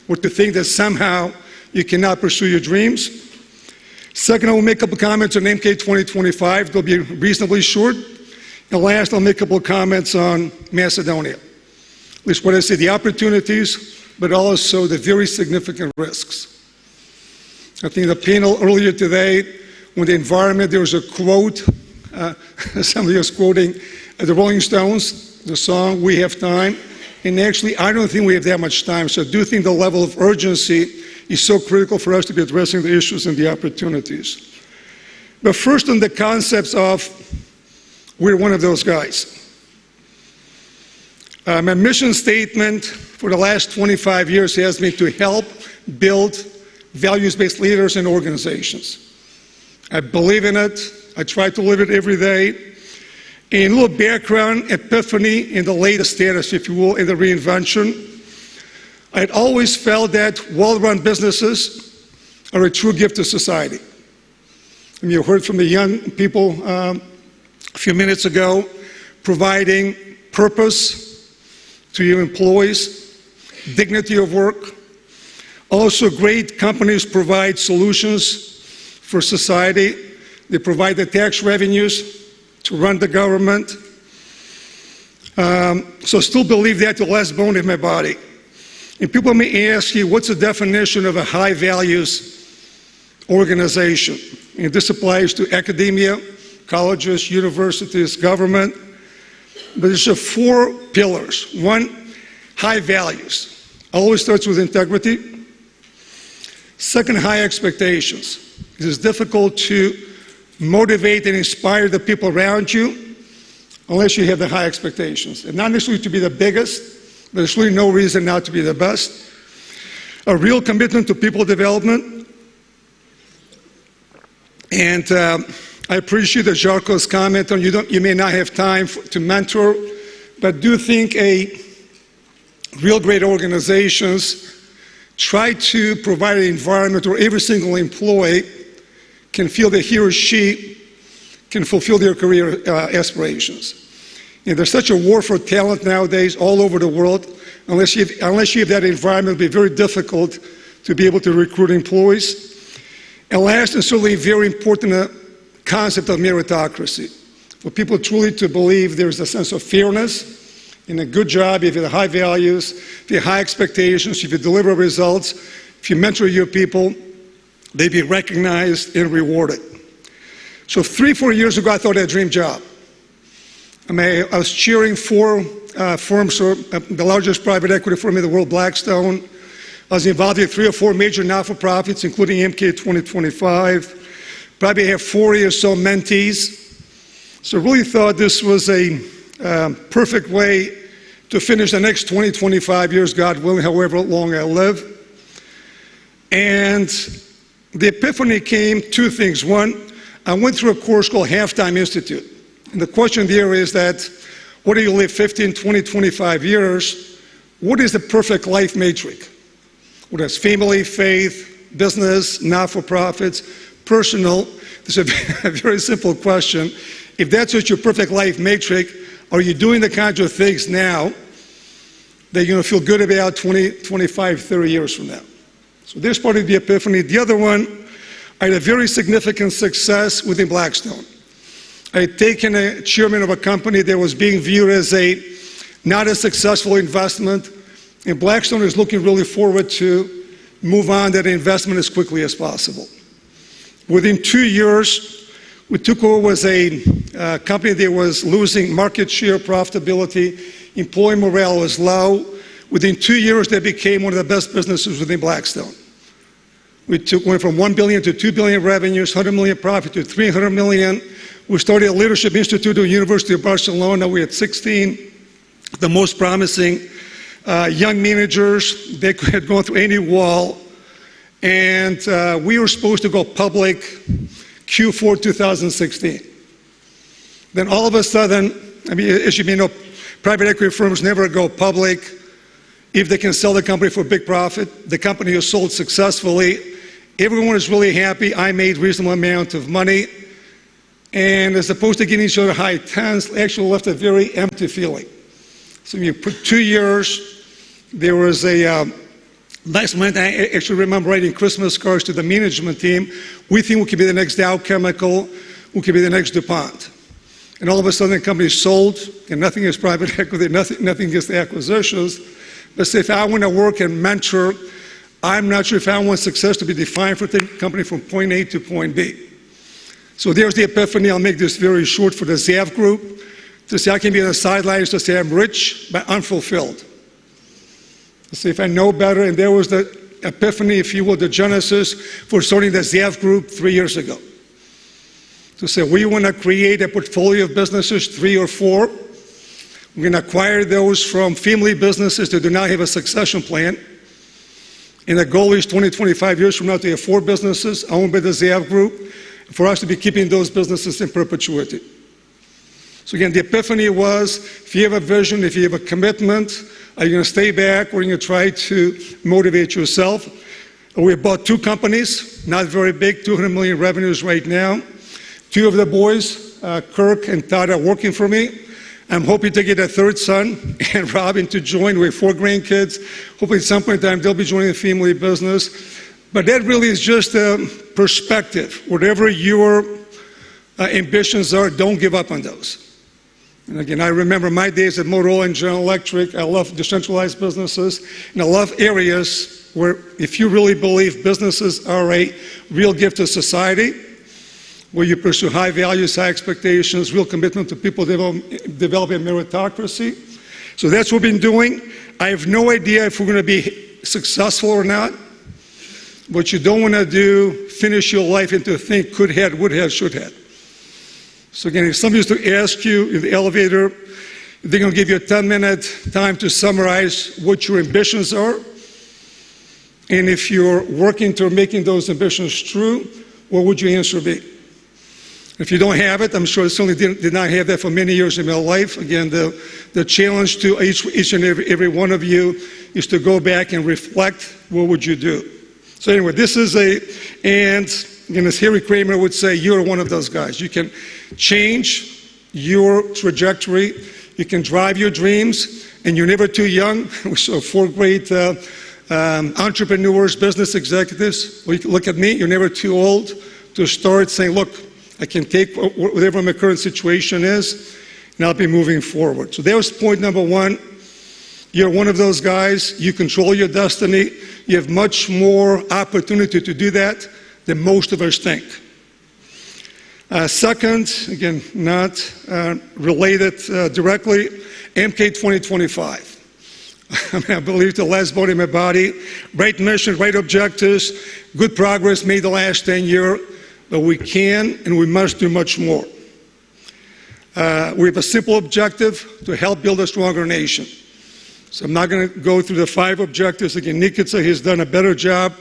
or to think that somehow you cannot pursue your dreams. Second, I will make a couple comments on MK 2025. They'll be reasonably short. And last, I'll make a couple of comments on Macedonia. At least what I see, the opportunities, but also the very significant risks. I think the panel earlier today, on the environment, there was a quote, somebody was quoting the Rolling Stones, the song, "We Have Time." And actually, I don't think we have that much time, so I do think the level of urgency is so critical for us to be addressing the issues and the opportunities. But first on the concepts of we're one of those guys. My mission statement for the last 25 years has been to help build values-based leaders and organizations. I believe in it. I try to live it every day. And a little background, epiphany in the latest status, if you will, in the reinvention. I had always felt that well-run businesses are a true gift to society. And you heard from the young people a few minutes ago, providing purpose to your employees, dignity of work. Also, great companies provide solutions for society. They provide the tax revenues to run the government. So still believe that to the last bone in my body. And people may ask you, what's the definition of a high values organization? And this applies to academia, colleges, universities, government. But there's four pillars. One, high values. Always starts with integrity. Second, high expectations. It is difficult to motivate and inspire the people around you unless you have the high expectations. And not necessarily to be the biggest, but there's really no reason not to be the best. A real commitment to people development. And I appreciate Žarko's comment on you may not have time to mentor, but do think real great organizations try to provide an environment where every single employee can feel that he or she can fulfill their career aspirations. And there's such a war for talent nowadays all over the world. Unless you have that environment, it'll be very difficult to be able to recruit employees. And last, and certainly very important, concept of meritocracy. For people truly to believe there's a sense of fairness in a good job, if you have high values, if you have high expectations, if you deliver results, if you mentor your people, they'd be recognized and rewarded. So 3-4 years ago, I thought I had a dream job. I was chairing 4 firms, the largest private equity firm in the world, Blackstone. I was involved in 3 or 4 major not-for-profits, including MK 2025. Probably have 40 or so mentees. So really thought this was a perfect way to finish the next 20, 25 years, God willing, however long I live. And the epiphany came, 2 things. One, I went through a course called Halftime Institute. And the question there is that, whether you live 15, 20, 25 years, what is the perfect life matrix? What is family, faith, business, not-for-profits, personal? It's a very simple question. If that's what your perfect life matrix, are you doing the kinds of things now that you're going to feel good about 20, 25, 30 years from now? So there's part of the epiphany. The other one, I had a very significant success within Blackstone. I had taken a chairman of a company that was being viewed as not a successful investment, and Blackstone is looking really forward to move on that investment as quickly as possible. Within 2 years, we took over as a company that was losing market share, profitability, employee morale was low. Within 2 years, they became one of the best businesses within Blackstone. We went from $1 billion to $2 billion revenues, $100 million profit to $300 million, We started a leadership institute at the University of Barcelona. We had 16, the most promising young managers. They had gone through any wall. And we were supposed to go public Q4 2016. Then all of a sudden, I mean, as you may know, private equity firms never go public if they can sell the company for a big profit. The company is sold successfully. Everyone is really happy. I made a reasonable amount of money. And as opposed to getting each other high tens, actually left a very empty feeling. So you put 2 years, there was a last month, I actually remember writing Christmas cards to the management team. We think we could be the next Dow Chemical, we could be the next DuPont. And all of a sudden the company sold, and nothing is private equity, nothing against the acquisitions. But say if I want to work and mentor, I'm not sure if I want success to be defined for the company from point A to point B. So there's the epiphany. I'll make this very short for the ZAV group. To say I can be on the sidelines to say I'm rich but unfulfilled. To say if I know better, and there was the epiphany, if you will, the genesis for starting the ZAV group 3 years ago. To say we want to create a portfolio of businesses, 3 or 4. We're going to acquire those from family businesses that do not have a succession plan. And the goal is 20, 25 years from now to have 4 businesses owned by the ZAV group, for us to be keeping those businesses in perpetuity. So again, the epiphany was, if you have a vision, if you have a commitment, are you going to stay back or are you going to try to motivate yourself? We bought 2 companies, not very big, 200 million revenues right now. 2 of the boys, Kirk and Todd, are working for me. I'm hoping to get a 3rd son and Robin to join. We have 4 grandkids. Hopefully at some point in time they'll be joining the family business. But that really is just a perspective. Whatever your ambitions are, don't give up on those. And again, I remember my days at Motorola and General Electric. I love decentralized businesses, and I love areas where if you really believe businesses are a real gift to society, where you pursue high values, high expectations, real commitment to people developing meritocracy. So that's what we've been doing. I have no idea if we're going to be successful or not. What you don't want to do, finish your life into a thing, could have, would have, should have. So again, if somebody was to ask you in the elevator, they're going to give you a 10-minute time to summarize what your ambitions are. And if you're working toward making those ambitions true, what would your answer be? If you don't have it, I'm sure I certainly did not have that for many years in my life. Again, the challenge to each and every one of you is to go back and reflect, what would you do? So anyway, this is and again, as Harry Kramer would say, you're one of those guys. You can change your trajectory, you can drive your dreams, and you're never too young. We saw 4 great entrepreneurs, business executives. Look at me, you're never too old to start saying, look, I can take whatever my current situation is, and I'll be moving forward. So that was point number 1. You're one of those guys. You control your destiny. You have much more opportunity to do that than most of us think. Second, again, not related directly, MK 2025. I believe the last body in my body. Right mission, right objectives, good progress made the last 10 years, but we can and we must do much more. We have a simple objective to help build a stronger nation. So I'm not going to go through the 5 objectives. Again, Nikita has done a better job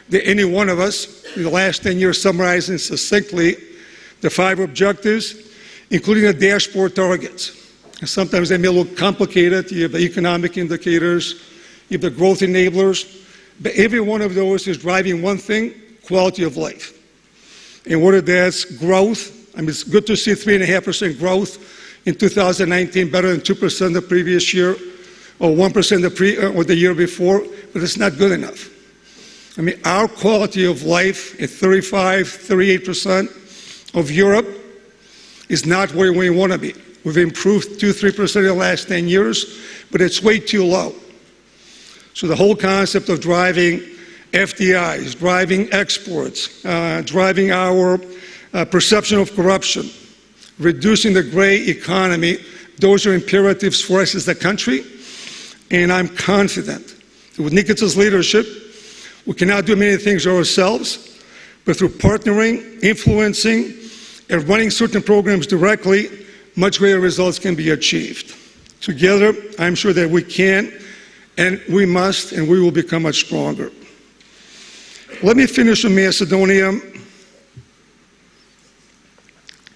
than any one of us in the last 10 years summarizing succinctly the 5 objectives, including the dashboard targets. And sometimes they may look complicated. You have the economic indicators, you have the growth enablers, but every one of those is driving one thing, quality of life. And whether that's growth, I mean, it's good to see 3.5% growth in 2019, better than 2% the previous year, or 1% or the year before, but it's not good enough. I mean, our quality of life at 35, 38% of Europe is not where we want to be. We've improved 2-3% in the last 10 years, but it's way too low. So the whole concept of driving FDIs, driving exports, driving our perception of corruption, reducing the gray economy, those are imperatives for us as a country. And I'm confident that with Nikita's leadership, we cannot do many things ourselves, but through partnering, influencing, and running certain programs directly, much greater results can be achieved. Together, I'm sure that we can, and we must, and we will become much stronger. Let me finish with Macedonia.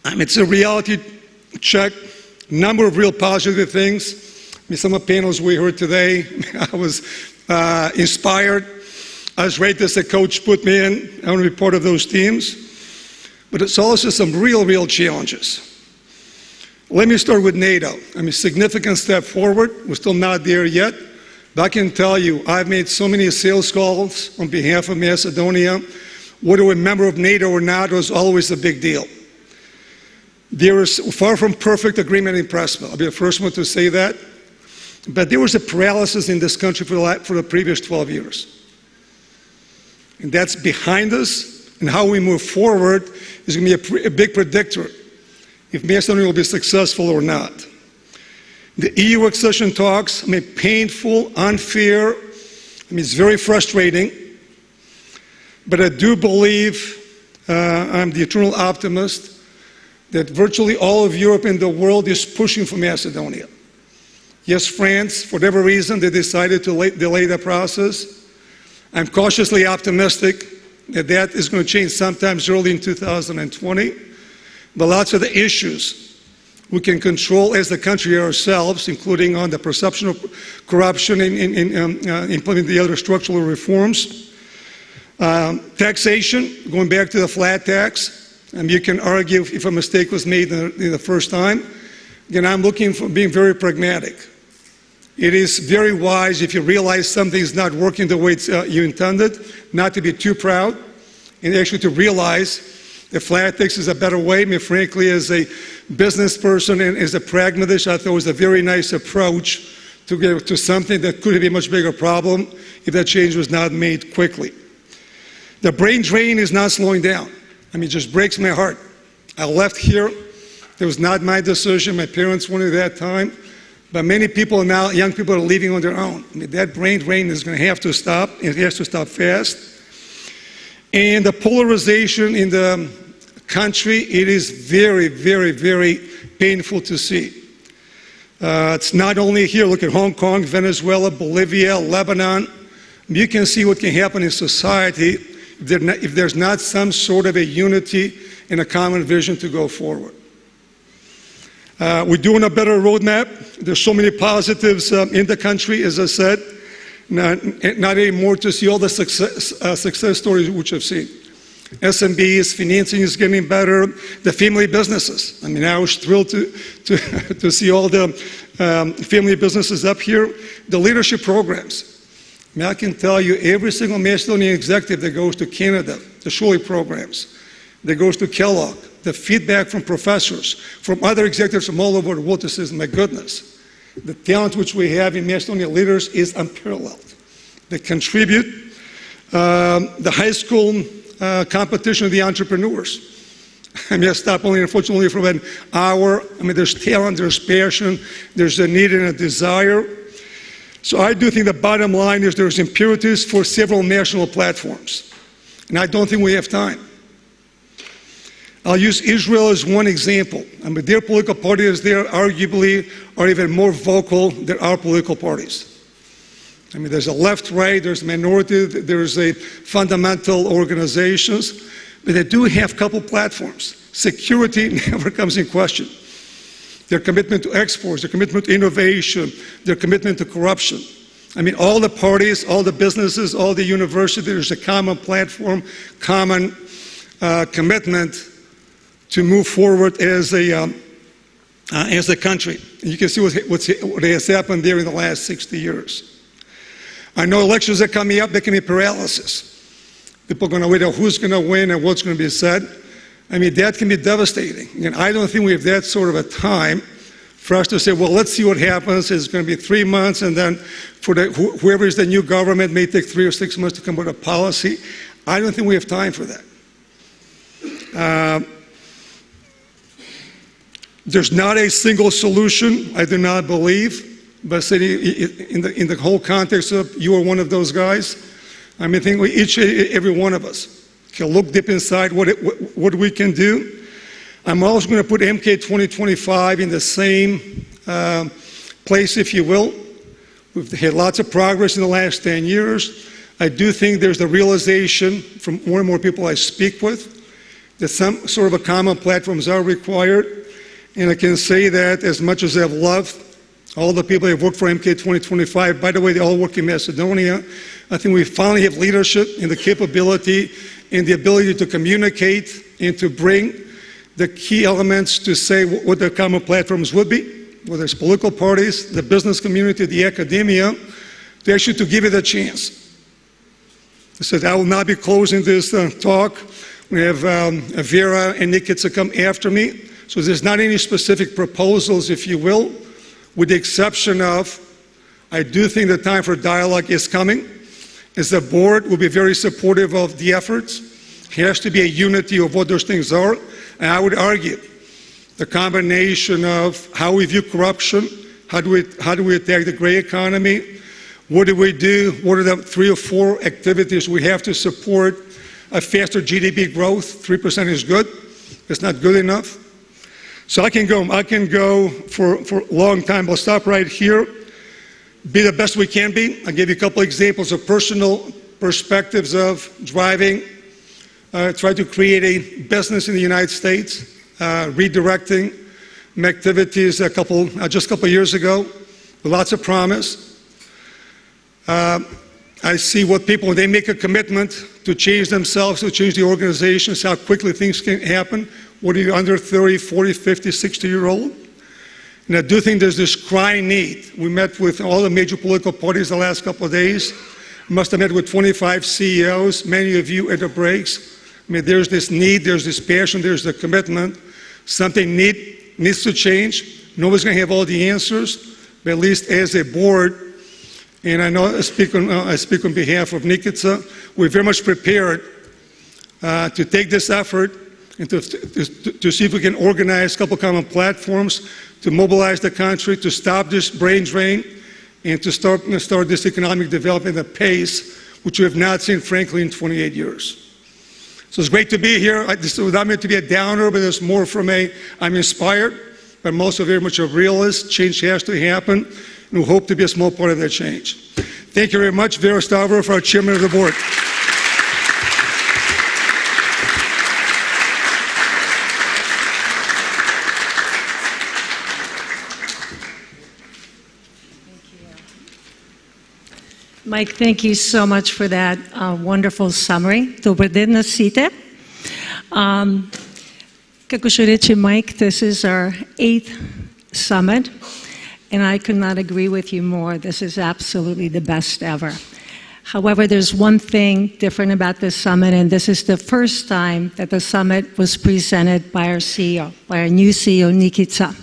It's a reality check, number of real positive things. Some of the panels we heard today, I was inspired. I was great that the coach put me in. I want to be part of those teams. But it's also some real challenges. Let me start with NATO. Significant step forward. We're still not there yet. But I can tell you, I've made so many sales calls on behalf of Macedonia. Whether we're a member of NATO or not was always a big deal. There is far from perfect agreement in Prespa. I'll be the first one to say that. But there was a paralysis in this country for the previous 12 years. And that's behind us. And how we move forward is going to be a big predictor if Macedonia will be successful or not. The EU accession talks, painful, unfair. It's very frustrating. But I do believe, I'm the eternal optimist, that virtually all of Europe and the world is pushing for Macedonia. Yes, France, for whatever reason, they decided to delay the process. I'm cautiously optimistic that that is going to change sometimes early in 2020. But lots of the issues we can control as a country ourselves, including on the perception of corruption in implementing the other structural reforms. Taxation, going back to the flat tax. You can argue if a mistake was made in the first time. Again, I'm looking for being very pragmatic. It is very wise if you realize something is not working the way you intended, not to be too proud, and actually to realize that flat tax is a better way. Frankly, as a business person and as a pragmatist, I thought it was a very nice approach to get to something that could be a much bigger problem if that change was not made quickly. The brain drain is not slowing down. It just breaks my heart. I left here. It was not my decision. My parents wanted it at that time. But many people now, young people, are leaving on their own. That brain drain is going to have to stop. It has to stop fast. And the polarization in the country, it is very painful to see. It's not only here. Look at Hong Kong, Venezuela, Bolivia, Lebanon. You can see what can happen in society if there's not some sort of a unity and a common vision to go forward. We're doing a better roadmap. There's so many positives in the country, as I said. Not anymore to see all the success stories which I've seen. SMBs, financing is getting better. The family businesses. I was thrilled to see all the family businesses up here. The leadership programs. I can tell you, every single Macedonian executive that goes to Canada, the Schule programs, that goes to Kellogg, the feedback from professors, from other executives from all over the world, says, my goodness, the talent which we have in Macedonian leaders is unparalleled. They contribute. The high school competition of the entrepreneurs. I stopped only, unfortunately, for an hour. There's talent, there's passion, there's a need and a desire. So I do think the bottom line is there's imperatives for several national platforms. And I don't think we have time. I'll use Israel as one example. Their political parties there arguably are even more vocal than our political parties. There's a left, right, there's a minority, there's a fundamental organizations, but they do have a couple platforms. Security never comes in question. Their commitment to exports, their commitment to innovation, their commitment to corruption. All the parties, all the businesses, all the universities, there's a common platform, common commitment to move forward as a country. And you can see what has happened there in the last 60 years. I know elections are coming up, there can be paralysis. People are going to wait out who's going to win and what's going to be said. That can be devastating. And I don't think we have that sort of a time for us to say, well, let's see what happens. It's going to be 3 months, and then for whoever is the new government may take 3 or 6 months to come up with a policy. I don't think we have time for that. There's not a single solution, I do not believe, but in the whole context of you are one of those guys, I think every one of us can look deep inside what we can do. I'm also going to put MK 2025 in the same place, if you will. We've had lots of progress in the last 10 years. I do think there's the realization from more and more people I speak with that some sort of a common platforms are required. And I can say that as much as I've loved all the people who have worked for MK 2025, by the way, they all work in Macedonia, I think we finally have leadership and the capability and the ability to communicate and to bring the key elements to say what the common platforms would be, whether it's political parties, the business community, the academia, to actually to give it a chance. I said I will not be closing this talk. We have Vera and Nikica come after me. So there's not any specific proposals, if you will, with the exception of, I do think the time for dialogue is coming, as the board will be very supportive of the efforts. There has to be a unity of what those things are. And I would argue the combination of how we view corruption, how do we attack the gray economy, what do we do, what are the 3 or 4 activities we have to support a faster GDP growth. 3% is good. It's not good enough. So I can go for a long time. I'll stop right here. Be the best we can be. I'll give you a couple examples of personal perspectives of driving. Try to create a business in the United States, redirecting my activities just a couple years ago, with lots of promise. I see what people, when they make a commitment to change themselves, to change the organizations, how quickly things can happen. What are you under 30, 40, 50, 60-year-old? And I do think there's this crying need. We met with all the major political parties the last couple of days. Must have met with 25 CEOs, many of you at the breaks. I mean, there's this need, there's this passion, there's the commitment. Something needs to change. Nobody's going to have all the answers, but at least as a board, and I know I speak on behalf of Nikica, we're very much prepared to take this effort and to see if we can organize a couple common platforms to mobilize the country, to stop this brain drain, and to start this economic development at a pace which we have not seen, frankly, in 28 years. So it's great to be here. This is not meant to be a downer, but there's more from I'm inspired, but I'm also very much a realist. Change has to happen, and we hope to be a small part of that change. Thank you very much, Vera Stavro, for our chairman of the board. Mike, thank you so much for that wonderful summary. Добър ден на сите. Како што рече Mike, this is our 8th summit, and I could not agree with you more. This is absolutely the best ever. However, there's one thing different about this summit, and this is the first time that the summit was presented by our CEO, by our new CEO, Nikica.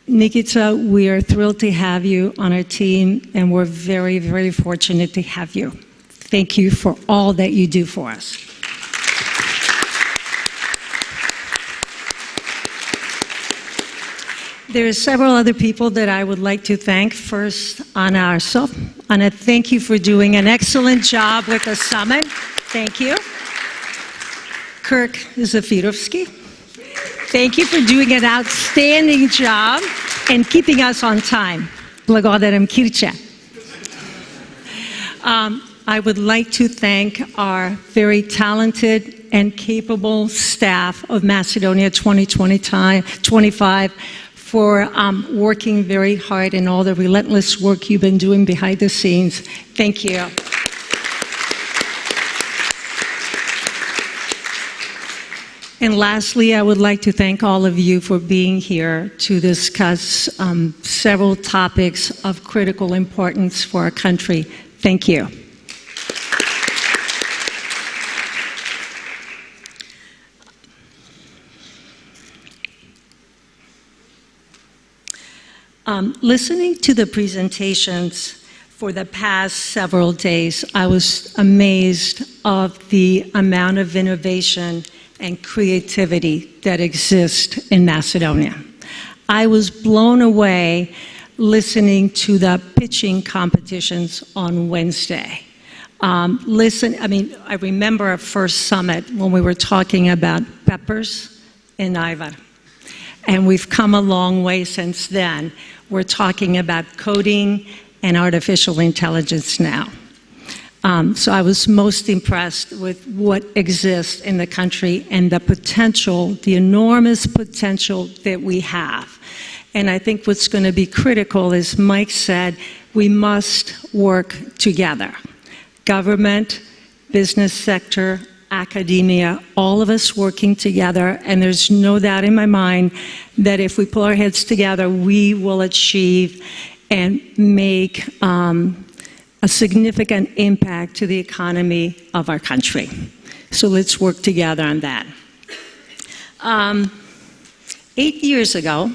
Nikica, we are thrilled to have you on our team, and we're very, very fortunate to have you. Thank you for all that you do for us. There are several other people that I would like to thank. First, Anna Arso. Anna, thank you for doing an excellent job with the summit. Thank you. Kirk Zafirovsky. Thank you for doing an outstanding job and keeping us on time. Благодарам, Kirche. I would like to thank our very talented and capable staff of Macedonia 2025 for working very hard and all the relentless work you've been doing behind the scenes. Thank you. And lastly, I would like to thank all of you for being here to discuss several topics of critical importance for our country. Thank you. Listening to the presentations for the past several days, I was amazed of the amount of innovation and creativity that exists in Macedonia. I was blown away listening to the pitching competitions on Wednesday. Listen, I mean, I remember our first summit when we were talking about peppers and Ivar. And we've come a long way since then. We're talking about coding and artificial intelligence now. So I was most impressed with what exists in the country and the potential, the enormous potential that we have. And I think what's going to be critical, as Mike said, we must work together. Government, business sector, academia, all of us working together, and there's no doubt in my mind that if we pull our heads together, we will achieve and make a significant impact to the economy of our country. So let's work together on that. 8 years ago,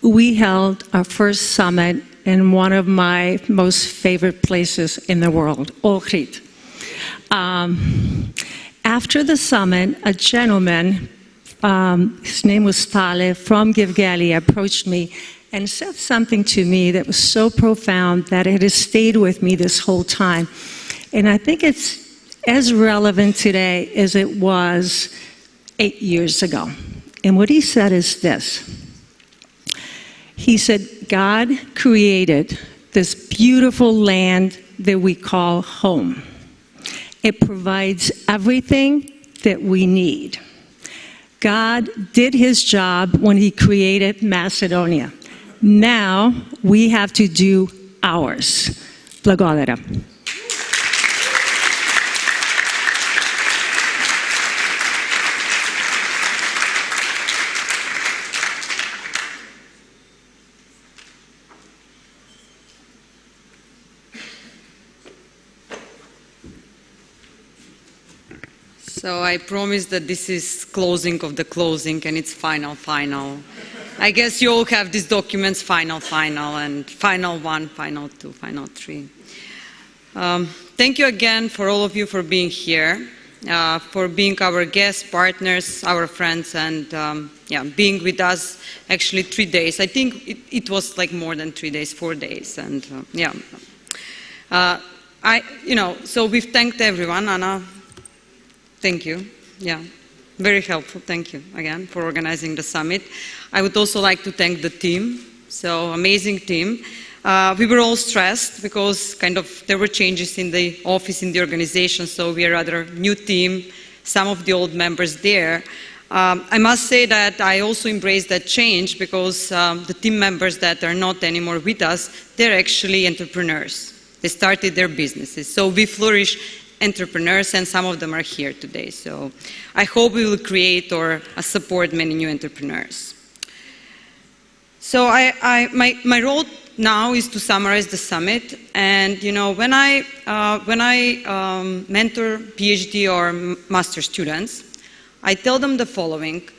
we held our first summit in one of my most favorite places in the world, Ohrid. After the summit, a gentleman, his name was Stale, from Givgali, approached me and said something to me that was so profound that it has stayed with me this whole time. And I think it's as relevant today as it was 8 years ago. And what he said is this. He said, God created this beautiful land that we call home. It provides everything that we need. God did his job when he created Macedonia. Now we have to do ours. Blagodaria. So I promise that this is closing of the closing and it's final. I guess you all have these documents, final, and final 1, final 2, final 3. Thank you again for all of you for being here, for being our guests, partners, our friends, and being with us actually 3 days. I think it was like more than 3 days, 4 days, and so we've thanked everyone. Anna, thank you. Yeah. Very helpful. Thank you again for organizing the summit. I would also like to thank the team. So amazing team. We were all stressed because there were changes in the office, in the organization. So we are rather new team. Some of the old members there. I must say that I also embrace that change because the team members that are not anymore with us, they're actually entrepreneurs. They started their businesses. So we flourish entrepreneurs, and some of them are here today. So I hope we will create or support many new entrepreneurs. So my role now is to summarize the summit. And when I mentor PhD or master students, I tell them the following: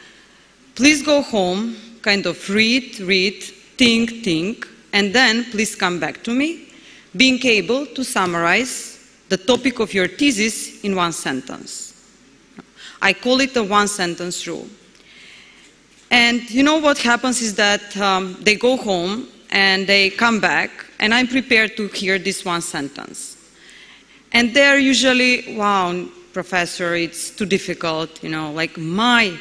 please go home, read, think, and then please come back to me, being able to summarize the topic of your thesis in 1 sentence. I call it the 1-sentence rule. And what happens is that they go home and they come back, and I'm prepared to hear this 1 sentence. And they're usually, wow, professor, it's too difficult, like my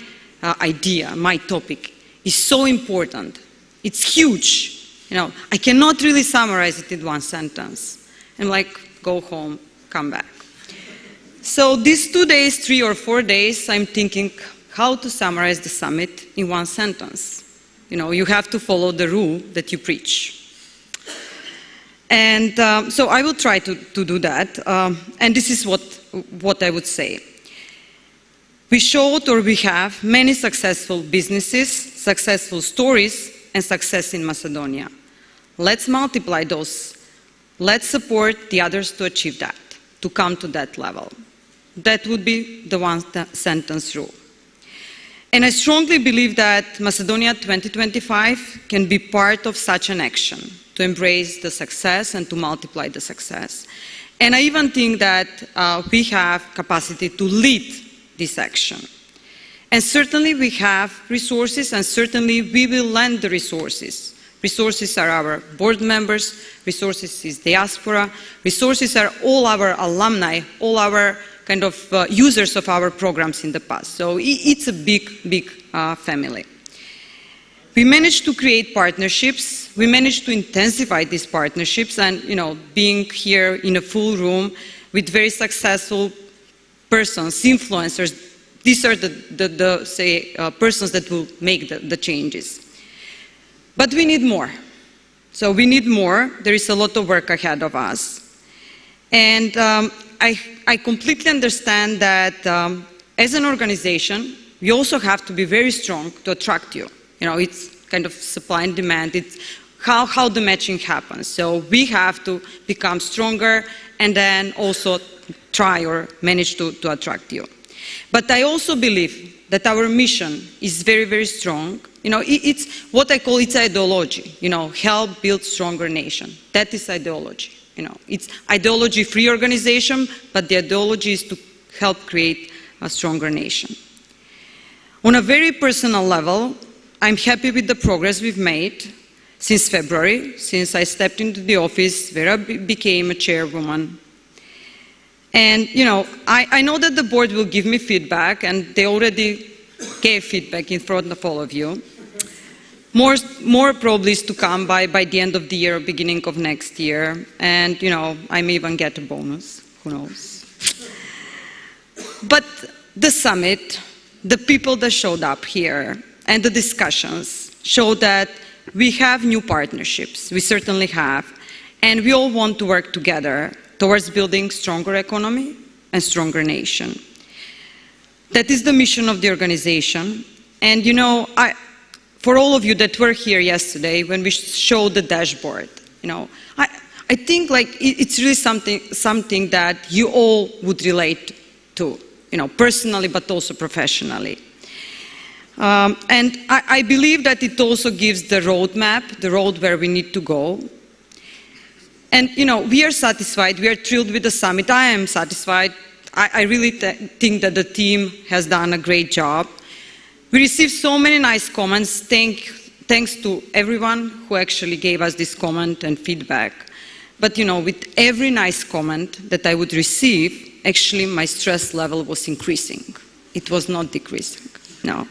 idea, my topic is so important. It's huge. I cannot really summarize it in 1 sentence. I'm like, go home, come back. So these 2 days, 3 or 4 days, I'm thinking how to summarize the summit in 1 sentence. You have to follow the rule that you preach. And so I will try to do that. And this is what I would say. We showed, or we have, many successful businesses, successful stories, and success in Macedonia. Let's multiply those. Let's support the others to achieve that, to come to that level. That would be the 1-sentence rule. And I strongly believe that Macedonia 2025 can be part of such an action, to embrace the success and to multiply the success. And I even think that we have capacity to lead this action. And certainly we have resources, and certainly we will lend the resources Resources are our board members, resources is diaspora, resources are all our alumni, all our kind of users of our programs in the past. So it's a big, big family. We managed to create partnerships. We managed to intensify these partnerships, and being here in a full room with very successful persons, influencers, these are the persons that will make the changes. But we need more. So we need more. There is a lot of work ahead of us. And I completely understand that as an organization, we also have to be very strong to attract you. It's kind of supply and demand. It's how the matching happens. So we have to become stronger and then also try or manage to attract you. But I also believe that our mission is very, very strong. It's what I call its ideology. Help build stronger nation. That is ideology. It's ideology-free organization, but the ideology is to help create a stronger nation. On a very personal level, I'm happy with the progress we've made since February, since I stepped into the office, where I became a chairwoman. And, I know that the board will give me feedback, and they already gave feedback in front of all of you. More probably is to come by the end of the year or beginning of next year. And, I may even get a bonus. Who knows? But the summit, the people that showed up here, and the discussions show that we have new partnerships. We certainly have. And we all want to work together towards building stronger economy and stronger nation. That is the mission of the organization. And for all of you that were here yesterday when we showed the dashboard, I think it's really something that you all would relate to, personally but also professionally. And I believe that it also gives the roadmap, the road where we need to go. And, we are satisfied, we are thrilled with the summit. I am satisfied. I really think that the team has done a great job. We received so many nice comments. Thanks to everyone who actually gave us this comment and feedback. But, with every nice comment that I would receive, actually my stress level was increasing. It was not decreasing, no.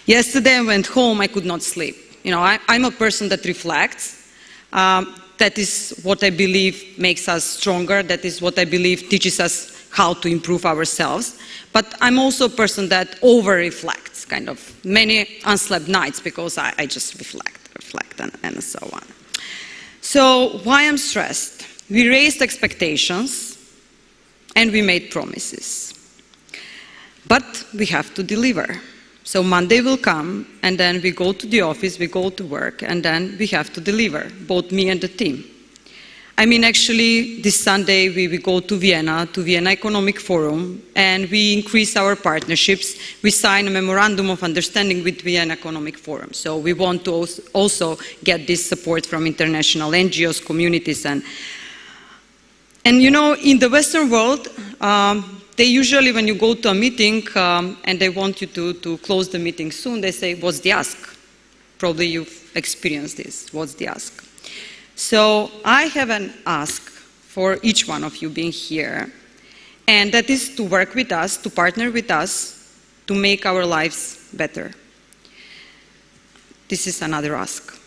Yesterday I went home, I could not sleep. I'm a person that reflects. That is what I believe makes us stronger. That is what I believe teaches us how to improve ourselves. But I'm also a person that over-reflects, kind of many unslept nights because I just reflect and so on. So why I'm stressed? We raised expectations and we made promises. But we have to deliver. So Monday will come, and then we go to the office, we go to work, and then we have to deliver, both me and the team. Actually, this Sunday we go to Vienna Economic Forum, and we increase our partnerships. We sign a memorandum of understanding with Vienna Economic Forum. So we want to also get this support from international NGOs, communities, and in the Western world, they usually, when you go to a meeting and they want you to close the meeting soon, they say, what's the ask? Probably you've experienced this. What's the ask? So I have an ask for each one of you being here, and that is to work with us, to partner with us, to make our lives better. This is another ask.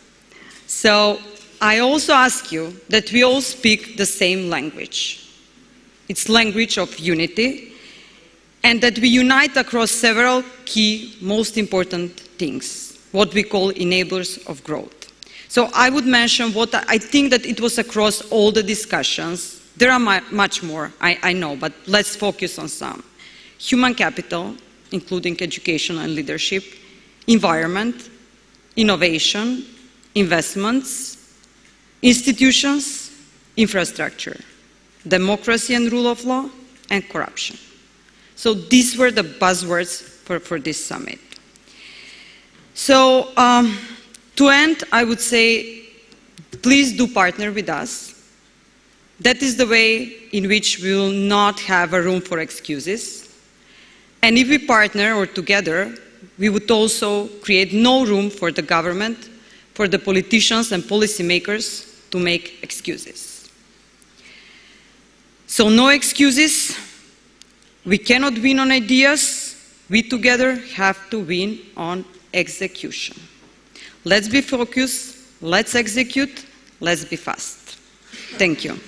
So I also ask you that we all speak the same language. It's language of unity, and that we unite across several key, most important things, what we call enablers of growth. So I would mention what I think that it was across all the discussions. There are much more, I know, but let's focus on some. Human capital, including education and leadership, environment, innovation, investments, institutions, infrastructure, democracy and rule of law, and corruption. So these were the buzzwords for this summit. So to end, I would say, please do partner with us. That is the way in which we will not have a room for excuses. And if we partner or together, we would also create no room for the government for the politicians and policymakers to make excuses. So no excuses. We cannot win on ideas. We together have to win on execution. Let's be focused. Let's execute. Let's be fast. Thank you.